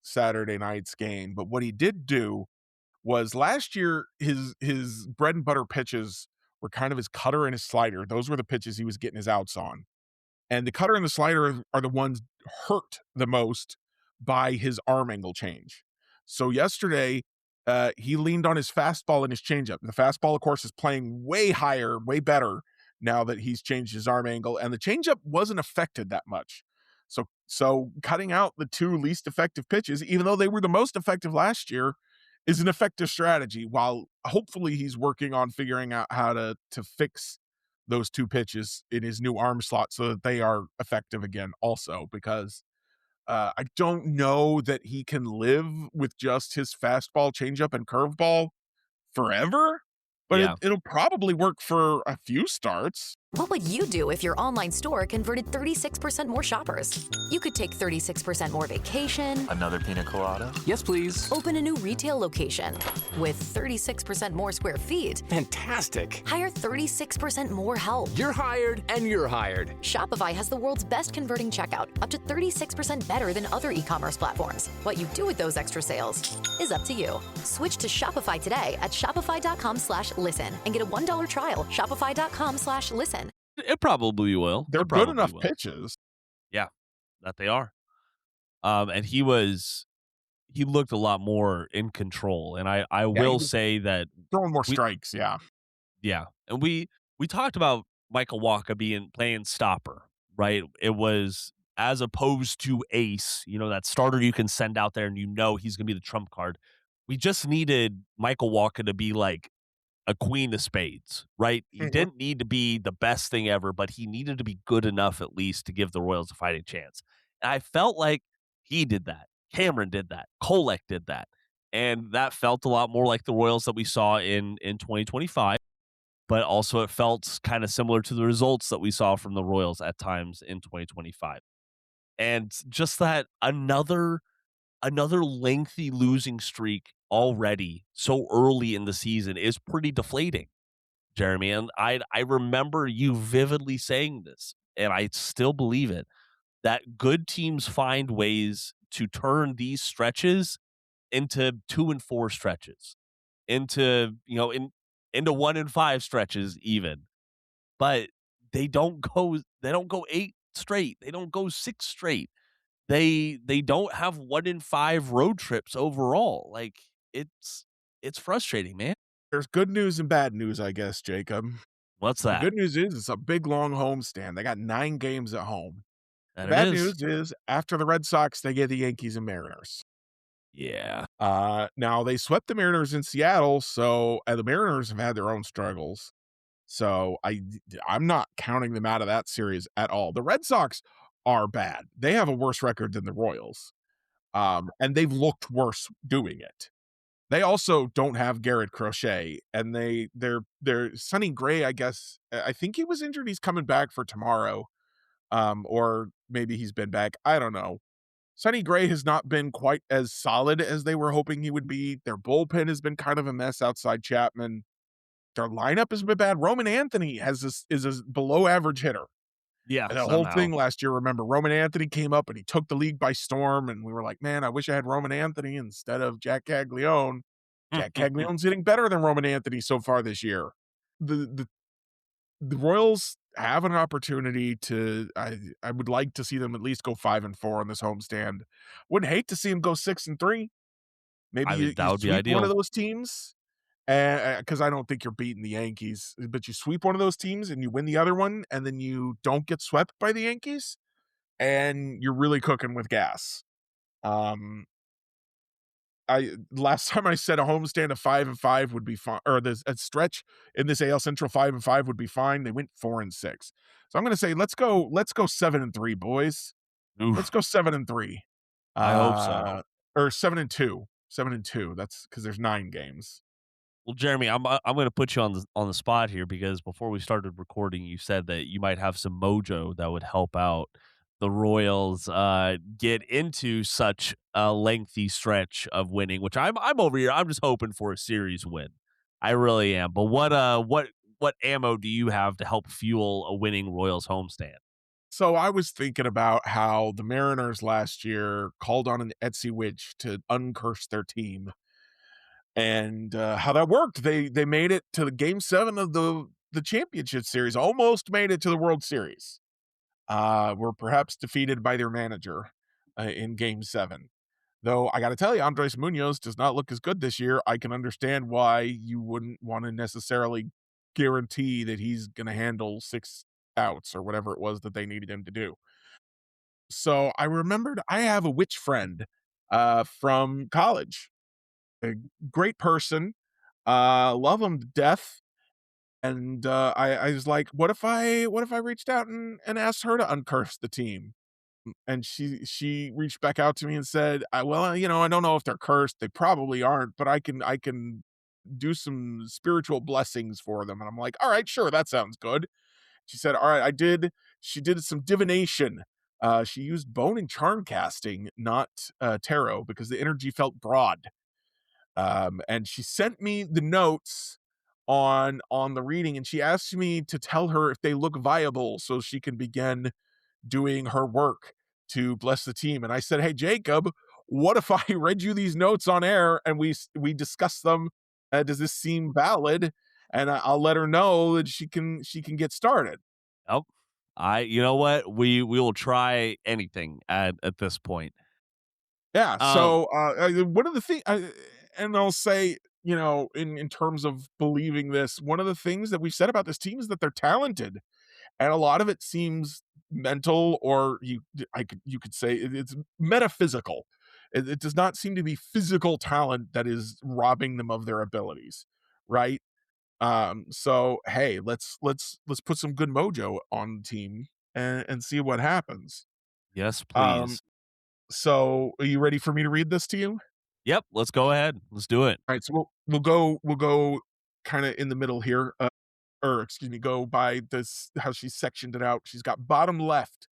[SPEAKER 3] Saturday night's game, but what he did do was last year his bread and butter pitches were kind of his cutter and his slider. Those were the pitches he was getting his outs on. And the cutter and the slider are the ones hurt the most by his arm angle change. So yesterday, he leaned on his fastball and his changeup. The fastball, of course, is playing way higher, way better now that he's changed his arm angle. And the changeup wasn't affected that much. So cutting out the 2 least effective pitches, even though they were the most effective last year, is an effective strategy, while hopefully he's working on figuring out how to fix those 2 pitches in his new arm slot so that they are effective again also, because I don't know that he can live with just his fastball, changeup, and curveball forever, but it'll probably work for a few starts.
[SPEAKER 4] What would you do if your online store converted 36% more shoppers? You could take 36% more vacation.
[SPEAKER 6] Another pina colada? Yes, please.
[SPEAKER 4] Open a new retail location with 36% more square feet.
[SPEAKER 6] Fantastic.
[SPEAKER 4] Hire 36% more help.
[SPEAKER 6] You're hired and you're hired.
[SPEAKER 4] Shopify has the world's best converting checkout, up to 36% better than other e-commerce platforms. What you do with those extra sales is up to you. Switch to Shopify today at shopify.com/listen and get a $1 trial. Shopify.com/listen.
[SPEAKER 2] It probably will.
[SPEAKER 3] They're good enough pitches.
[SPEAKER 2] Yeah, that they are. And he looked a lot more in control. And I will say that
[SPEAKER 3] throwing more strikes. Yeah.
[SPEAKER 2] Yeah. And we talked about Michael Wacha playing stopper, right? It was as opposed to ace, that starter you can send out there and he's going to be the trump card. We just needed Michael Wacha to be like a queen of spades, right? He didn't need to be the best thing ever, but he needed to be good enough at least to give the Royals a fighting chance. And I felt like He did that. Cameron did that. Kolek did that. And that felt a lot more like the Royals that we saw in 2025, but also it felt kind of similar to the results that we saw from the Royals at times in 2025. And just that another lengthy losing streak already so early in the season is pretty deflating, Jeremy. And I remember you vividly saying this, and I still believe it, that good teams find ways to turn these stretches into 2-4 stretches, into, into 1-5 stretches even. But they don't go 8 straight. They don't go 6 straight. They don't have 1-5 road trips overall. Like, it's frustrating, man.
[SPEAKER 3] There's good news and bad news, I guess, Jacob.
[SPEAKER 2] What's
[SPEAKER 3] The
[SPEAKER 2] that?
[SPEAKER 3] good news is it's a big, long homestand. They got 9 games at home.
[SPEAKER 2] And
[SPEAKER 3] The bad news is after the Red Sox, they get the Yankees and Mariners.
[SPEAKER 2] Yeah.
[SPEAKER 3] Now, they swept the Mariners in Seattle, so the Mariners have had their own struggles. So I'm not counting them out of that series at all. The Red Sox are bad. They have a worse record than the Royals, and they've looked worse doing it. They also don't have Garrett Crochet, and they're Sonny Gray, I guess. I think he was injured. He's coming back for tomorrow, or maybe he's been back. I don't know. Sonny Gray has not been quite as solid as they were hoping he would be. Their bullpen has been kind of a mess outside Chapman. Their lineup has been bad. Roman Anthony is a below average hitter.
[SPEAKER 2] Yeah.
[SPEAKER 3] And the whole thing last year, remember, Roman Anthony came up and he took the league by storm, and we were like, man, I wish I had Roman Anthony instead of Jac Caglianone. Jac Caglianone's hitting better than Roman Anthony so far this year. The Royals have an opportunity to, I would like to see them at least go 5-4 on this homestand. Wouldn't hate to see them go 6-3. Maybe
[SPEAKER 2] that would be
[SPEAKER 3] sweep
[SPEAKER 2] ideal.
[SPEAKER 3] one of those teams. Because I don't think you're beating the Yankees, but you sweep one of those teams and you win the other one, and then you don't get swept by the Yankees, and you're really cooking with gas. Last time I said a homestand of 5-5 would be fine, or a stretch in this AL Central 5-5 would be fine. They went 4-6, so I'm going to say let's go 7-3, boys.
[SPEAKER 2] Oof.
[SPEAKER 3] Let's go 7-3.
[SPEAKER 2] I hope so.
[SPEAKER 3] Or 7-2. 7-2. That's because there's 9 games.
[SPEAKER 2] Well, Jeremy, I'm going to put you on the spot here, because before we started recording, you said that you might have some mojo that would help out the Royals get into such a lengthy stretch of winning, which I'm over here. I'm just hoping for a series win. I really am. But what ammo do you have to help fuel a winning Royals homestand?
[SPEAKER 3] So I was thinking about how the Mariners last year called on an Etsy witch to uncurse their team. And how that worked. They made it to the Game 7 of the championship series, almost made it to the World Series. Were perhaps defeated by their manager in Game 7. Though I got to tell you, Andres Munoz does not look as good this year. I can understand why you wouldn't want to necessarily guarantee that he's going to handle 6 outs or whatever it was that they needed him to do. So I remembered I have a witch friend from college. A great person, love him to death, and I was like, what if I reached out and asked her to uncurse the team? And she reached back out to me and said, well, I don't know if they're cursed. They probably aren't, but I can do some spiritual blessings for them. And I'm like, all right, sure, that sounds good. She said, all right, she did some divination. She used bone and charm casting, not tarot, because the energy felt broad. And she sent me the notes on the reading, and she asked me to tell her if they look viable so she can begin doing her work to bless the team. And I said, hey, Jacob, what if I read you these notes on air and we discuss them? Does this seem valid? And I'll let her know that she can get started.
[SPEAKER 2] Oh, you know what? We will try anything at this point.
[SPEAKER 3] Yeah. So one of the things, and I'll say, in terms of believing this, one of the things that we've said about this team is that they're talented, and a lot of it seems mental, or you could say it's metaphysical. It does not seem to be physical talent that is robbing them of their abilities, right? So hey, let's put some good mojo on the team and see what happens.
[SPEAKER 2] Yes, please.
[SPEAKER 3] So are you ready for me to read this to you?
[SPEAKER 2] Yep, let's go ahead. Let's do it.
[SPEAKER 3] All right, so we'll go kind of in the middle here, or excuse me, go by this how she sectioned it out. She's got bottom left,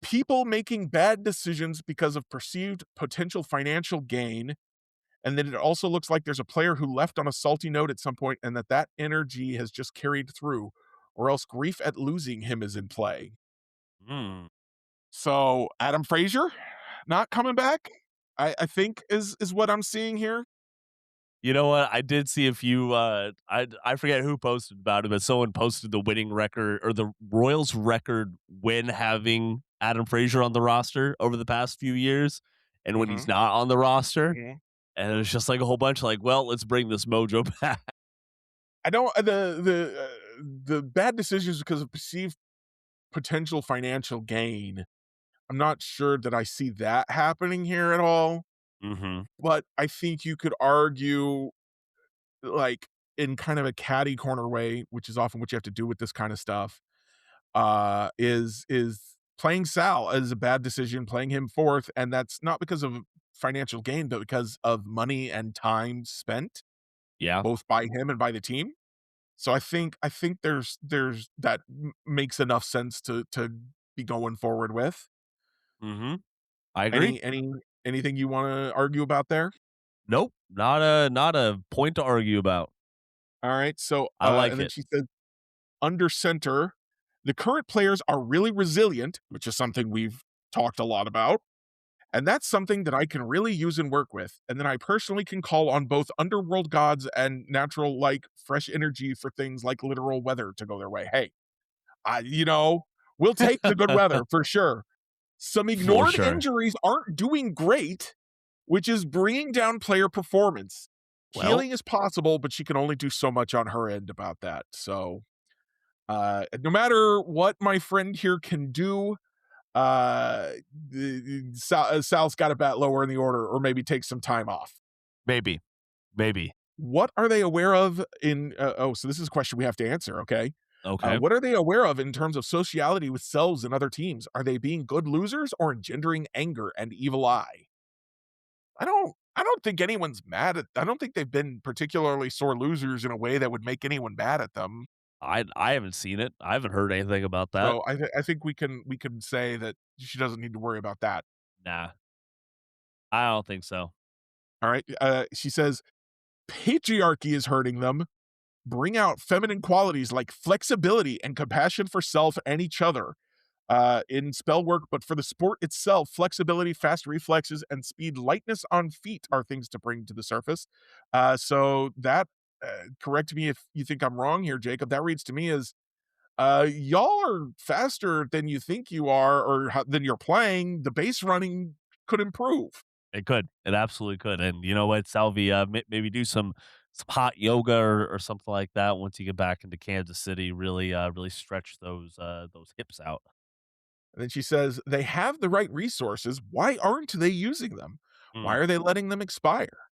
[SPEAKER 3] people making bad decisions because of perceived potential financial gain, and then it also looks like there's a player who left on a salty note at some point, and that energy has just carried through, or else grief at losing him is in play.
[SPEAKER 2] Hmm.
[SPEAKER 3] So Adam Frazier not coming back, I think is what I'm seeing here.
[SPEAKER 2] You know what? I did see a few. I forget who posted about it, but someone posted the winning record or the Royals record when having Adam Frazier on the roster over the past few years, and when he's not on the roster, and it was just like a whole bunch of like, well, let's bring this Mojo back.
[SPEAKER 3] I don't the bad decisions because of perceived potential financial gain. I'm not sure that I see that happening here at all,
[SPEAKER 2] Mm-hmm.
[SPEAKER 3] but I think you could argue, like, in kind of a catty corner way, which is often what you have to do with this kind of stuff, is playing Sal as a bad decision, playing him fourth, and that's not because of financial gain, but because of money and time spent,
[SPEAKER 2] Yeah.
[SPEAKER 3] both by him and by the team. So I think there's that makes enough sense to be going forward with.
[SPEAKER 2] Mm-hmm. I agree.
[SPEAKER 3] Anything you want to argue about there?
[SPEAKER 2] Nope. Not a point to argue about.
[SPEAKER 3] All right. So
[SPEAKER 2] I like
[SPEAKER 3] and then
[SPEAKER 2] it.
[SPEAKER 3] she said under center, the current players are really resilient, which is something we've talked a lot about. And that's something that I can really use and work with. And then I personally can call on both underworld gods and natural, like, fresh energy for things like literal weather to go their way. Hey, we'll take the good weather for sure. Some ignored
[SPEAKER 2] sure.
[SPEAKER 3] injuries aren't doing great, which is bringing down player performance.
[SPEAKER 2] Well,
[SPEAKER 3] Healing is possible, but she can only do so much on her end about that. So no matter what my friend here can do, Sal's got to bat lower in the order, or maybe take some time off.
[SPEAKER 2] maybe.
[SPEAKER 3] What are they aware of in? So this is a question we have to answer. Okay.
[SPEAKER 2] Okay.
[SPEAKER 3] What are they aware of in terms of sociality with selves and other teams? Are they being good losers or engendering anger and evil eye? I don't think anyone's mad at. I don't think they've been particularly sore losers in a way that would make anyone mad at them.
[SPEAKER 2] I haven't seen it. I haven't heard anything about that.
[SPEAKER 3] So I think we can say that she doesn't need to worry about that.
[SPEAKER 2] Nah. I don't think so.
[SPEAKER 3] All right. She says patriarchy is hurting them. Bring out feminine qualities like flexibility and compassion for self and each other in spell work, but for the sport itself, flexibility, fast reflexes, and speed, lightness on feet are things to bring to the surface. So that, correct me if you think I'm wrong here, Jacob, that reads to me as y'all are faster than you think you are, or than you're playing. The base running could improve.
[SPEAKER 2] It could. It absolutely could. And you know what, Salvi, maybe do some hot yoga or something like that once you get back into Kansas City. Really stretch those hips out.
[SPEAKER 3] And then she says, they have the right resources. Why aren't they using them? Why are they letting them expire?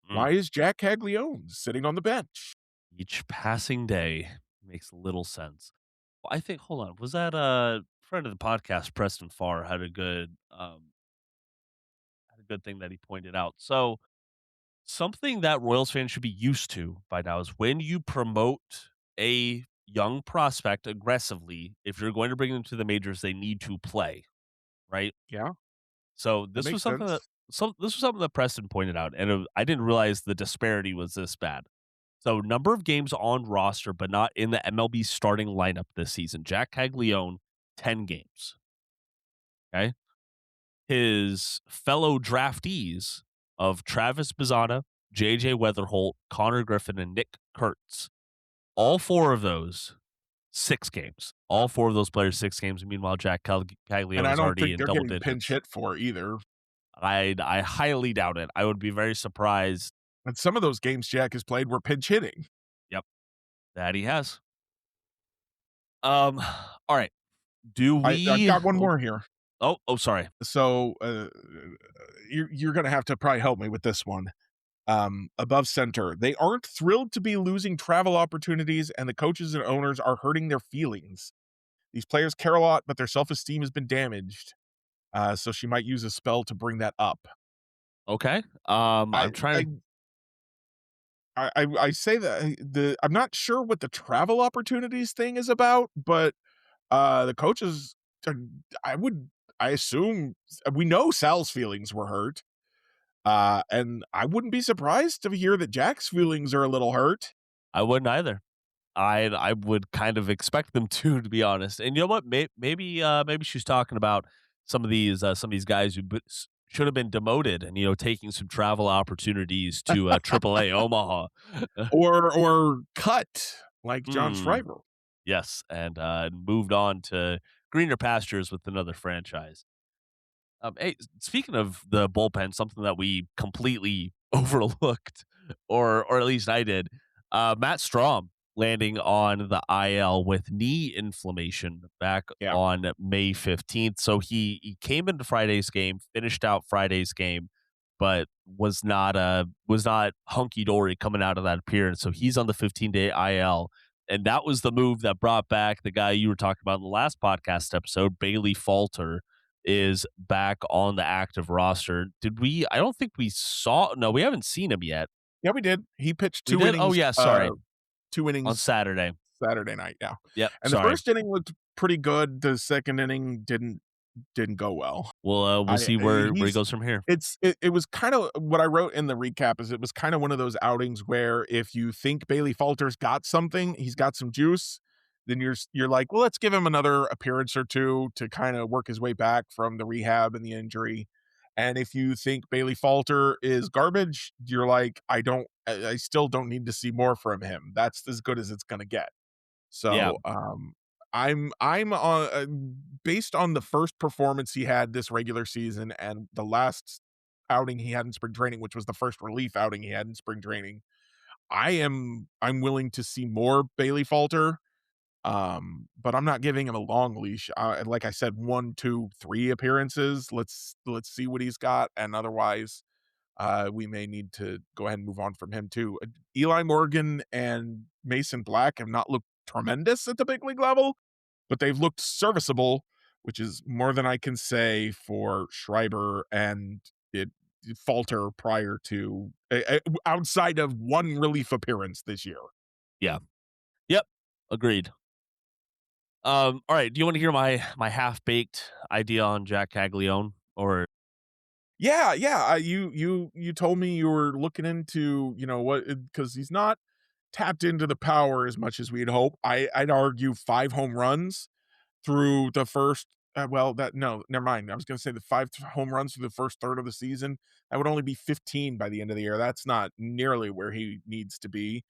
[SPEAKER 3] Why is Jac Caglianone sitting on the bench?
[SPEAKER 2] Each passing day makes little sense. Well, I think. Hold on. Was that a friend of the podcast, Preston Farr, had a good thing that he pointed out. So something that Royals fans should be used to by now is when you promote a young prospect aggressively, if you're going to bring them to the majors, they need to play, right?
[SPEAKER 3] Yeah.
[SPEAKER 2] So this was something that Preston pointed out, and I didn't realize the disparity was this bad. So number of games on roster, but not in the MLB starting lineup this season. Jac Caglianone, 10 games. Okay. His fellow draftees of Travis Bazzana, J.J. Weatherholt, Connor Griffin, and Nick Kurtz, all four of those, 6 games. All four of those players, 6 games. Meanwhile, Jac Caglianone is already in double digits.
[SPEAKER 3] Pinch hit for either.
[SPEAKER 2] I highly doubt it. I would be very surprised.
[SPEAKER 3] And some of those games Jack has played were pinch hitting.
[SPEAKER 2] Yep, that he has. All right. Do we?
[SPEAKER 3] I've got one more here.
[SPEAKER 2] Oh, sorry.
[SPEAKER 3] So you're going to have to probably help me with this one. Above center, they aren't thrilled to be losing travel opportunities, and the coaches and owners are hurting their feelings. These players care a lot, but their self-esteem has been damaged. So she might use a spell to bring that up.
[SPEAKER 2] Okay.
[SPEAKER 3] I
[SPEAKER 2] I'm trying
[SPEAKER 3] I say that I'm not sure what the travel opportunities thing is about, but the coaches, I would, I assume we know Sal's feelings were hurt, and I wouldn't be surprised to hear that Jac's feelings are a little hurt.
[SPEAKER 2] I wouldn't either. I would kind of expect them to be honest. And you know what? Maybe she's talking about some of these guys who should have been demoted and taking some travel opportunities to AAA Omaha.
[SPEAKER 3] Or cut like John
[SPEAKER 2] Hmm.
[SPEAKER 3] Schreiber.
[SPEAKER 2] Yes, and moved on to greener pastures with another franchise. Hey, speaking of the bullpen, something that we completely overlooked, or at least I did, Matt Strom landing on the IL with knee inflammation back
[SPEAKER 3] Yeah.
[SPEAKER 2] on May 15th. So he came into Friday's game, finished out Friday's game, but was not hunky dory coming out of that appearance. So he's on the 15-day IL. And that was the move that brought back the guy you were talking about in the last podcast episode, Bailey Falter, is back on the active roster. I don't think we haven't seen him yet.
[SPEAKER 3] Yeah, we did. He pitched
[SPEAKER 2] We
[SPEAKER 3] two
[SPEAKER 2] did?
[SPEAKER 3] innings.
[SPEAKER 2] Oh, yeah, sorry.
[SPEAKER 3] 2 innings
[SPEAKER 2] On Saturday.
[SPEAKER 3] Saturday night. Yeah.
[SPEAKER 2] Yep.
[SPEAKER 3] And
[SPEAKER 2] sorry.
[SPEAKER 3] the first inning looked pretty good. The second inning didn't go well.
[SPEAKER 2] We'll see where he goes from here.
[SPEAKER 3] It was kind of what I wrote in the recap is it was kind of one of those outings where if you think Bailey Falter's got something, he's got some juice, then you're like, well, let's give him another appearance or two to kind of work his way back from the rehab and the injury. And if you think Bailey Falter is garbage, you're like, I still don't need to see more from him. That's as good as it's going to get. So,
[SPEAKER 2] Yeah.
[SPEAKER 3] I'm on based on the first performance he had this regular season and the last outing he had in spring training, which was the first relief outing he had in spring training. I'm willing to see more Bailey Falter, but I'm not giving him a long leash. Like I said, 1, 2, 3 appearances. Let's see what he's got, and otherwise, we may need to go ahead and move on from him too. Eli Morgan and Mason Black have not looked tremendous at the big league level, but they've looked serviceable, which is more than I can say for Schreiber and Falter prior to outside of one relief appearance this year.
[SPEAKER 2] Yeah. Yep. Agreed. All right. Do you want to hear my half-baked idea on Jac Caglianone? Or
[SPEAKER 3] Yeah. You told me you were looking into, what, because he's not tapped into the power as much as we'd hope. I'd argue 5 home runs through the first. No, never mind. I was going to say the 5 home runs through the first third of the season. That would only be 15 by the end of the year. That's not nearly where he needs to be.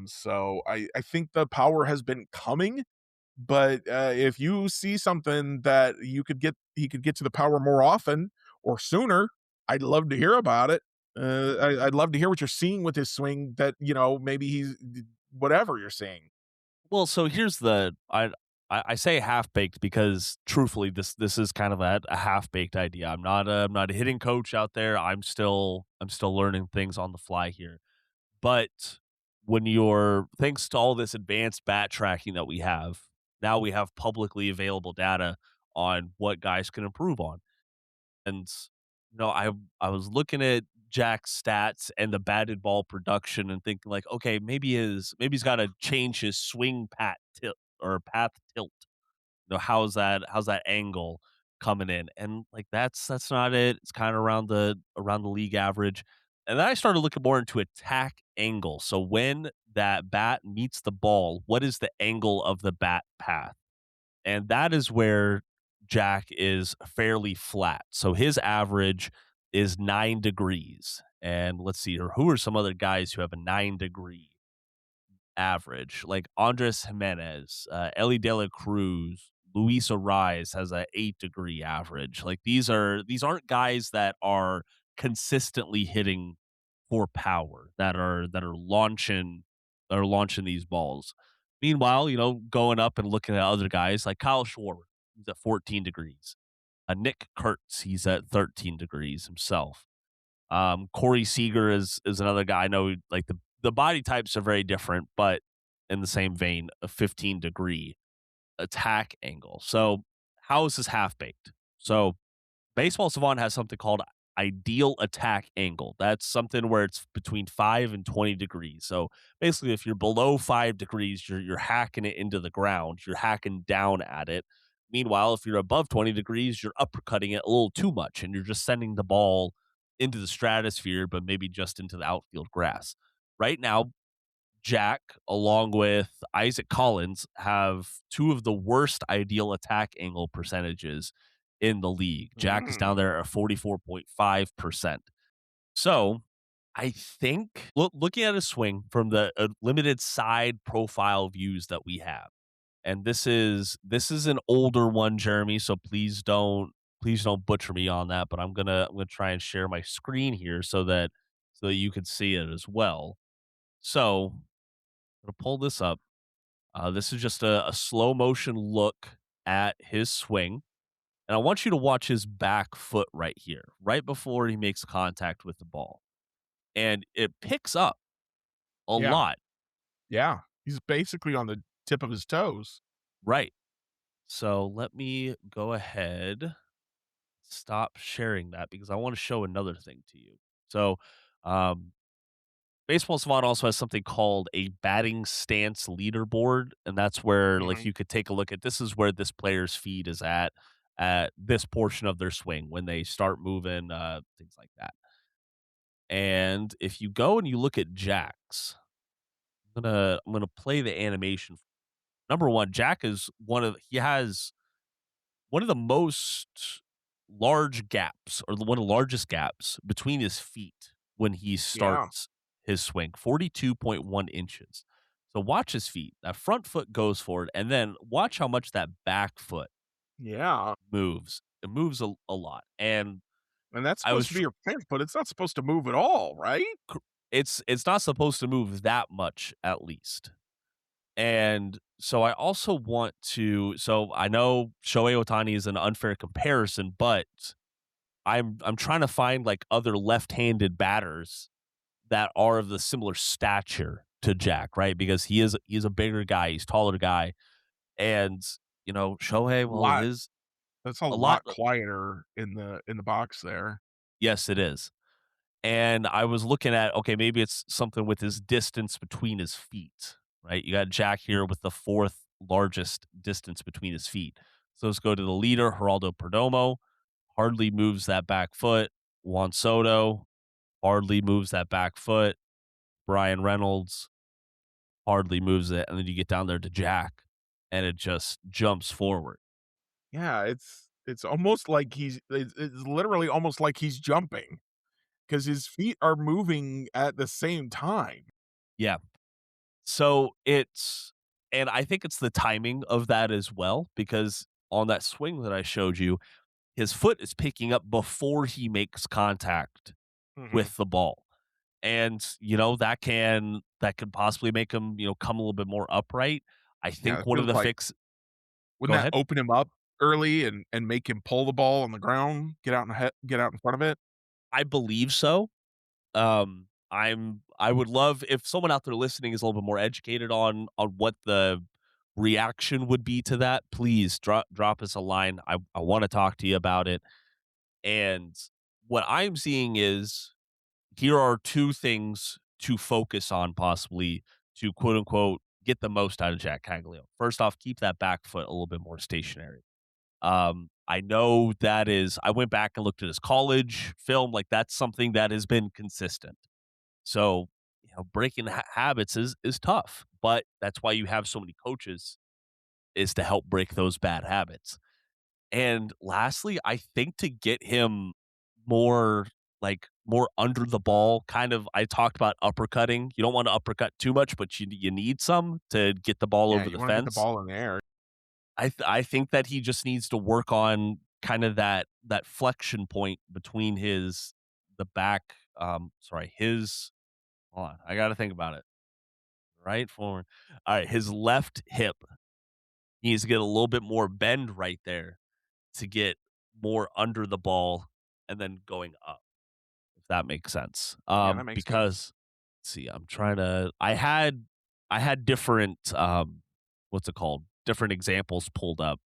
[SPEAKER 3] So I think the power has been coming. But if you see something that he could get to the power more often or sooner, I'd love to hear about it. I'd love to hear what you're seeing with his swing that, maybe he's whatever you're seeing.
[SPEAKER 2] well, so here's the I say half-baked because truthfully this is kind of a half-baked idea. I'm not a hitting coach out there. I'm still learning things on the fly here. But when thanks to all this advanced bat tracking that we have, now we have publicly available data on what guys can improve on. And I was looking at Jac's stats and the batted ball production and thinking like, okay, maybe he's got to change his swing path tilt. How's that angle coming in? And like that's not it. It's kind of around the league average. And then I started looking more into attack angle. So when that bat meets the ball, what is the angle of the bat path? And that is where Jac is fairly flat. So his average is 9 degrees. And let's see, or who are some other guys who have a 9-degree average? Like Andres Jimenez, Ellie De La Cruz, Luis Ariz has a 8-degree average. Like these aren't guys that are consistently hitting for power, that are launching these balls. Meanwhile, going up and looking at other guys like Kyle Schwarber, he's at 14 degrees. Nick Kurtz, he's at 13 degrees himself. Corey Seager is another guy. I know like the body types are very different, but in the same vein, a 15-degree attack angle. So how is this half-baked? So Baseball Savant has something called ideal attack angle. That's something where it's between 5 and 20 degrees. So basically, if you're below 5 degrees, you're hacking it into the ground. You're hacking down at it. Meanwhile, if you're above 20 degrees, you're uppercutting it a little too much, and you're just sending the ball into the stratosphere, but maybe just into the outfield grass. Right now, Jack, along with Isaac Collins, have two of the worst ideal attack angle percentages in the league. Jack is down there at 44.5%. So I think looking at his swing from the limited side profile views that we have, and this is an older one, Jeremy. So please don't butcher me on that. But I'm gonna try and share my screen here so that you can see it as well. So I'm gonna pull this up. This is just a slow motion look at his swing. And I want you to watch his back foot right here, right before he makes contact with the ball. And it picks up a lot.
[SPEAKER 3] Yeah. He's basically on the tip of his toes.
[SPEAKER 2] Right. So let me go ahead, stop sharing that because I want to show another thing to you. So, Baseball Savant also has something called a batting stance leaderboard, and that's where like you could take a look at this is where this player's feet is at this portion of their swing when they start moving, things like that. And if you go and you look at Jack's, I'm gonna play the animation. Number one, Jack is he has one of the most large gaps or one of the largest gaps between his feet when he starts his swing, 42.1 inches. So watch his feet. That front foot goes forward, and then watch how much that back foot moves. It moves a lot. And
[SPEAKER 3] that's supposed to be your plant foot. It's not supposed to move at all, right?
[SPEAKER 2] It's not supposed to move that much, at least. And so I also want to. So I know Shohei Ohtani is an unfair comparison, but I'm trying to find like other left-handed batters that are of the similar stature to Jack, right? Because he's a bigger guy, he's a taller guy, and Shohei,
[SPEAKER 3] that's a lot quieter in the box there.
[SPEAKER 2] Yes, it is. And I was looking at, okay, maybe it's something with his distance between his feet, right? You got Jack here with the fourth largest distance between his feet. So let's go to the leader, Geraldo Perdomo. Hardly moves that back foot. Juan Soto hardly moves that back foot. Brian Reynolds hardly moves it. And then you get down there to Jack, and it just jumps forward.
[SPEAKER 3] Yeah, it's almost like it's literally almost like he's jumping because his feet are moving at the same time.
[SPEAKER 2] Yeah. So and I think it's the timing of that as well, because on that swing that I showed you, his foot is picking up before he makes contact with the ball. And, that could possibly make him, come a little bit more upright. I think one of the fix.
[SPEAKER 3] Wouldn't that open him up early and make him pull the ball on the ground, get out in front of it?
[SPEAKER 2] I believe so. I would love if someone out there listening is a little bit more educated on what the reaction would be to that. Please drop us a line. I want to talk to you about it. And what I'm seeing is here are two things to focus on possibly to quote unquote get the most out of Jac Caglianone. First off, keep that back foot a little bit more stationary. I know I went back and looked at his college film. Like that's something that has been consistent. So, breaking habits is tough, but that's why you have so many coaches is to help break those bad habits. And lastly, I think to get him more under the ball, kind of, I talked about uppercutting. You don't want to uppercut too much, but you need some to get the ball over the fence.
[SPEAKER 3] Get the ball in the air.
[SPEAKER 2] I think that he just needs to work on kind of that flexion point between his hold on, I got to think about it. Right forward. All right, his left hip needs to get a little bit more bend right there to get more under the ball and then going up, if that makes sense.
[SPEAKER 3] That makes
[SPEAKER 2] sense. See, I'm trying to. I had different what's it called? Different examples pulled up,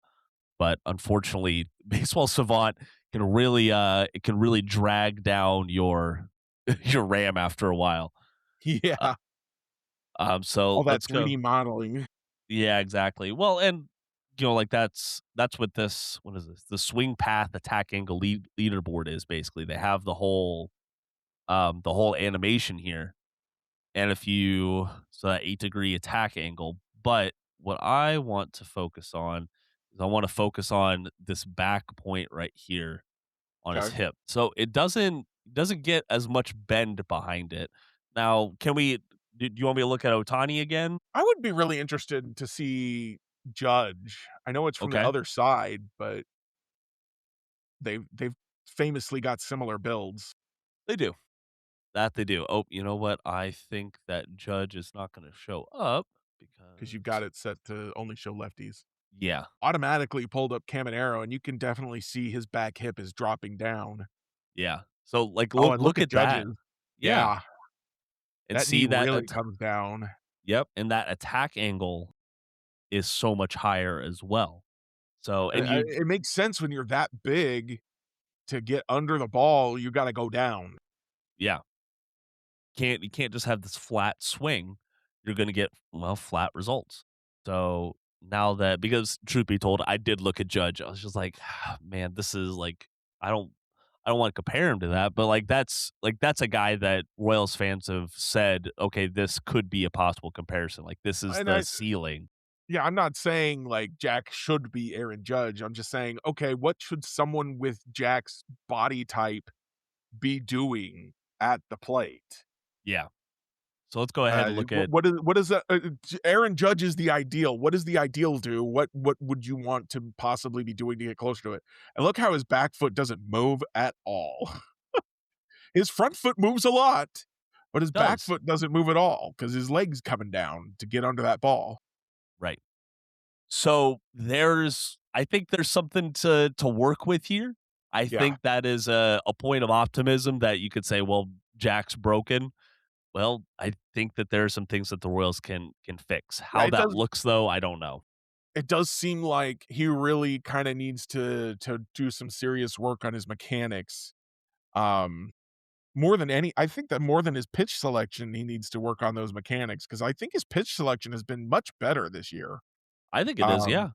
[SPEAKER 2] but unfortunately, Baseball Savant it can really drag down your your RAM after a while. Uh,
[SPEAKER 3] Yeah,
[SPEAKER 2] so
[SPEAKER 3] all that
[SPEAKER 2] let's go.
[SPEAKER 3] 3D modeling.
[SPEAKER 2] Yeah, exactly. Well, and like that's what this what is this? The swing path attack angle leaderboard is basically. They have the whole animation here. And if you so that 8-degree attack angle, but what I want to focus on is I want to focus on this back point right here on his
[SPEAKER 3] Okay.
[SPEAKER 2] hip. So it doesn't get as much bend behind it. Now, do you want me to look at Otani again?
[SPEAKER 3] I would be really interested to see Judge. I know it's from the
[SPEAKER 2] Okay.
[SPEAKER 3] other side, but they've famously got similar builds
[SPEAKER 2] They do. That they do. Oh, you know what? I think that Judge is not going to show up
[SPEAKER 3] because you've got
[SPEAKER 2] because
[SPEAKER 3] it set to only show lefties.
[SPEAKER 2] yeah.
[SPEAKER 3] Automatically pulled up Caminero, and you can definitely see his back hip is dropping down.
[SPEAKER 2] Yeah. So like
[SPEAKER 3] Oh, and
[SPEAKER 2] look
[SPEAKER 3] look at
[SPEAKER 2] at that.
[SPEAKER 3] Judge's.
[SPEAKER 2] Yeah.
[SPEAKER 3] Yeah,
[SPEAKER 2] And
[SPEAKER 3] that knee
[SPEAKER 2] see that
[SPEAKER 3] really comes down.
[SPEAKER 2] yep, and that attack angle is so much higher as well. So, and you
[SPEAKER 3] It makes sense when you're that big to get under the ball, you gotta go down.
[SPEAKER 2] yeah, you can't just have this flat swing. You're going to get flat results. So, now that because truth be told, I did look at Judge. I was just like, man, this is like I don't I don't want to compare him to that, but that's a guy that Royals fans have said, okay, this could be a possible comparison. Like this is
[SPEAKER 3] And
[SPEAKER 2] the ceiling.
[SPEAKER 3] yeah, I'm not saying, like, Jack should be Aaron Judge. I'm just saying, okay, what should someone with Jack's body type be doing at the plate?
[SPEAKER 2] Yeah. So let's go ahead and look at
[SPEAKER 3] What is that? Aaron Judge is the ideal. What does the ideal do? What would you want to possibly be doing to get closer to it? And look how his back foot doesn't move at all. His front foot moves a lot, but his back
[SPEAKER 2] does.
[SPEAKER 3] foot doesn't move at all because his leg's coming down to get under that ball.
[SPEAKER 2] Right. So I think there's something to work with here. I
[SPEAKER 3] Yeah.
[SPEAKER 2] think that is a point of optimism that you could say, well, Jack's broken. Well, I think that there are some things that the Royals can fix.
[SPEAKER 3] Yeah,
[SPEAKER 2] How that looks though, I don't know.
[SPEAKER 3] it does seem like he really kind of needs to do some serious work on his mechanics. Um, I think that more than his pitch selection, he needs to work on those mechanics because I think his pitch selection has been much better this year.
[SPEAKER 2] I think it is, yeah.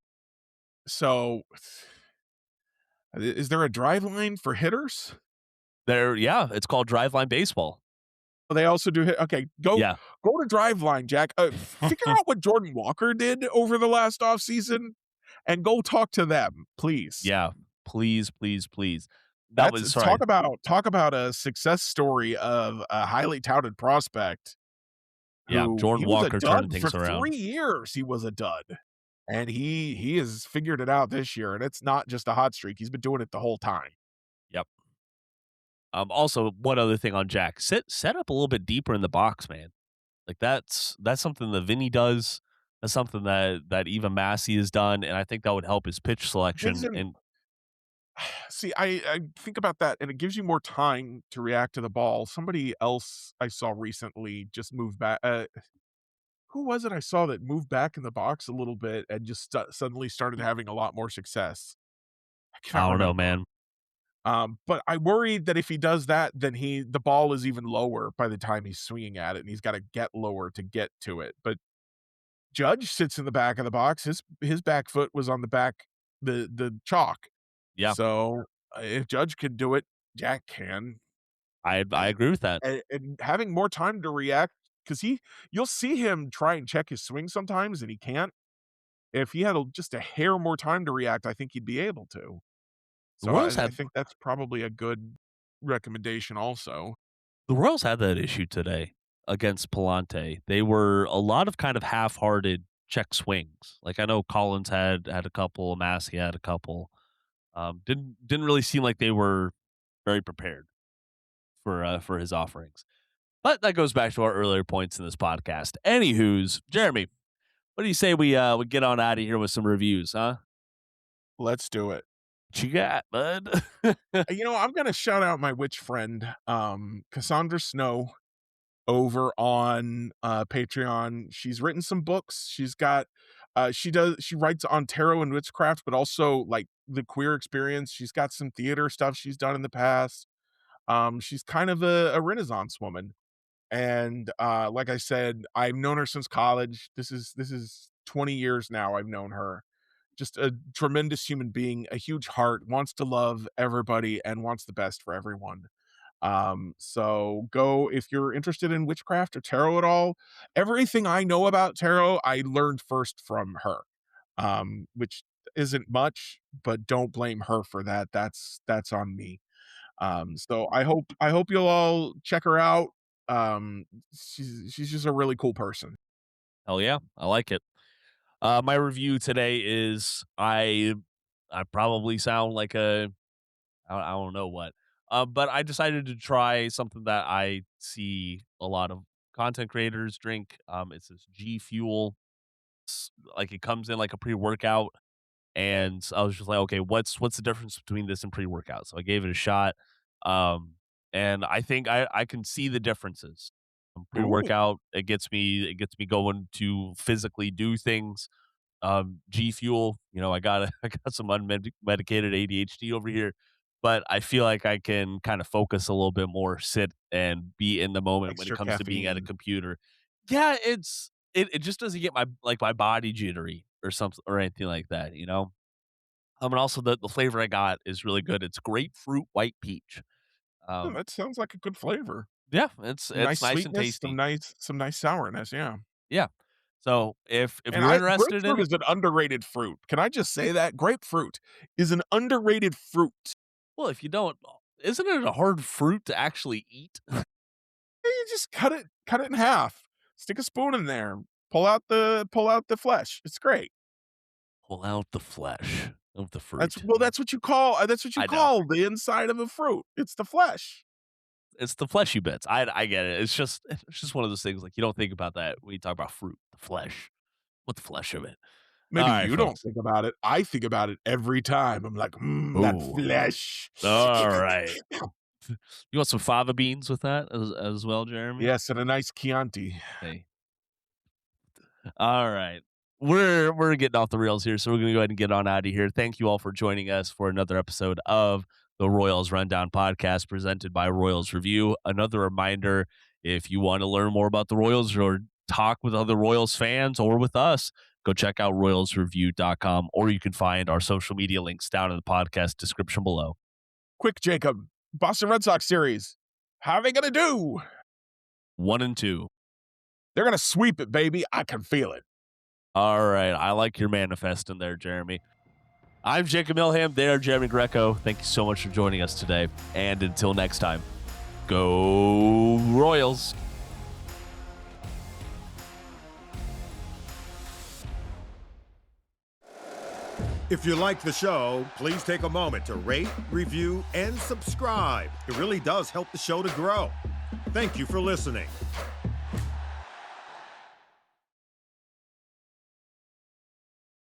[SPEAKER 3] So, is there a drive line for hitters?
[SPEAKER 2] It's called driveline baseball.
[SPEAKER 3] Oh, they also do hit. Okay, go
[SPEAKER 2] Yeah.
[SPEAKER 3] to drive line, Jack. Figure out what Jordan Walker did over the last offseason and go talk to them, please.
[SPEAKER 2] Yeah. Please, please, please. That was sorry.
[SPEAKER 3] Talk about a success story of a highly touted prospect.
[SPEAKER 2] Yeah, Jordan Walker turning things
[SPEAKER 3] for
[SPEAKER 2] around.
[SPEAKER 3] 3 years. He was a dud, and he has figured it out this year. And it's not just a hot streak; he's been doing it the whole time.
[SPEAKER 2] Yep. Also, one other thing on Jack, set up a little bit deeper in the box, man. Like that's something that Vinny does. That's something that even Massey has done, and I think that would help his pitch selection. And
[SPEAKER 3] See, I think about that, and it gives you more time to react to the ball. Somebody else I saw recently just moved back. Who was it I saw that moved back in the box a little bit and just suddenly started having a lot more success? I
[SPEAKER 2] I
[SPEAKER 3] cannot
[SPEAKER 2] don't know,
[SPEAKER 3] remember.
[SPEAKER 2] man.
[SPEAKER 3] But I worried that if he does that, then the ball is even lower by the time he's swinging at it, and he's got to get lower to get to it. But Judge sits in the back of the box. His back foot was on the back, the chalk.
[SPEAKER 2] Yeah,
[SPEAKER 3] So if Judge can do it, Jack can.
[SPEAKER 2] I agree with that.
[SPEAKER 3] And having more time to react, because you'll see him try and check his swing sometimes, and he can't. If he had just a hair more time to react, I think he'd be able to. So I think that's probably a good recommendation also.
[SPEAKER 2] The Royals had that issue today against Palante. They were a lot of kind of half-hearted check swings. Like I know Collins had a couple, Massey had a couple. Didn't really seem like they were very prepared for his offerings. But that goes back to our earlier points in this podcast. Anywho's, Jeremy, what do you say we get on out of here with some reviews, huh?
[SPEAKER 3] Let's do it.
[SPEAKER 2] What you got, bud?
[SPEAKER 3] I'm going to shout out my witch friend, Cassandra Snow, over on Patreon. She's written some books. She's got She writes on tarot and witchcraft, but also like the queer experience. She's got some theater stuff she's done in the past. She's kind of a Renaissance woman. And like I said, I've known her since college. This is 20 years now I've known her. Just a tremendous human being, a huge heart, wants to love everybody and wants the best for everyone. So go if you're interested in witchcraft or tarot at all. Everything I know about tarot, I learned first from her. Which isn't much, but don't blame her for that. That's on me. So I hope you'll all check her out. She's just a really cool person.
[SPEAKER 2] Hell yeah, I like it. My review today is I probably sound like I don't know what. But I decided to try something that I see a lot of content creators drink. It's this G Fuel. Like it comes in like a pre-workout, and I was just like, okay, what's the difference between this and pre-workout? So I gave it a shot. Um, and I think I can see the differences.
[SPEAKER 3] Ooh.
[SPEAKER 2] Pre-workout, it gets me going to physically do things. G Fuel, I got I got some unmedicated ADHD over here, but I feel like I can kind of focus a little bit more, sit and be in the moment when it
[SPEAKER 3] Extra
[SPEAKER 2] comes to being at a
[SPEAKER 3] caffeine.
[SPEAKER 2] computer. Yeah, it just doesn't get my body jittery or something or anything like that, and also the flavor I got is really good. It's grapefruit white peach.
[SPEAKER 3] Oh,
[SPEAKER 2] Um,
[SPEAKER 3] that sounds like a good flavor.
[SPEAKER 2] yeah,
[SPEAKER 3] Some nice
[SPEAKER 2] it's nice and
[SPEAKER 3] sweetness,
[SPEAKER 2] tasty.
[SPEAKER 3] some nice sourness, yeah.
[SPEAKER 2] Yeah. So if
[SPEAKER 3] And
[SPEAKER 2] you're
[SPEAKER 3] I
[SPEAKER 2] interested in
[SPEAKER 3] grapefruit
[SPEAKER 2] it,
[SPEAKER 3] is an underrated fruit. Can I just say that? Grapefruit is an underrated fruit.
[SPEAKER 2] well, if you don't, isn't it a hard fruit to actually eat?
[SPEAKER 3] You just cut it in half. Stick a spoon in there. Pull out the flesh. It's great.
[SPEAKER 2] Pull out the flesh of the
[SPEAKER 3] That's
[SPEAKER 2] fruit.
[SPEAKER 3] well, that's what you
[SPEAKER 2] I know.
[SPEAKER 3] call the inside of a fruit. It's the flesh.
[SPEAKER 2] It's the fleshy bits. I get it. It's just one of those things like you don't think about that when you talk about fruit, the flesh. What the flesh of it. All
[SPEAKER 3] Maybe
[SPEAKER 2] right,
[SPEAKER 3] you don't
[SPEAKER 2] folks.
[SPEAKER 3] think about it. I think about it every time. I'm like, that
[SPEAKER 2] Ooh.
[SPEAKER 3] flesh.
[SPEAKER 2] All right. You want some fava beans with that as well, Jeremy?
[SPEAKER 3] Yes, and a nice Chianti.
[SPEAKER 2] Hey. All right. We're getting off the rails here, so we're gonna go ahead and get on out of here. Thank you all for joining us for another episode of the Royals Rundown podcast presented by Royals Review. Another reminder, if you want to learn more about the Royals or talk with other Royals fans or with us, go check out royalsreview.com, or you can find our social media links down in the podcast description below.
[SPEAKER 3] Quick, Jacob. Boston Red Sox series. How are they going to do?
[SPEAKER 2] 1-2.
[SPEAKER 3] They're going to sweep it, baby. I can feel it.
[SPEAKER 2] All right. I like your manifesting there, Jeremy. I'm Jacob Milham. They are Jeremy Greco. Thank you so much for joining us today. And until next time, go Royals.
[SPEAKER 5] If you like the show, please take a moment to rate, review, and subscribe. It really does help the show to grow. Thank you for listening.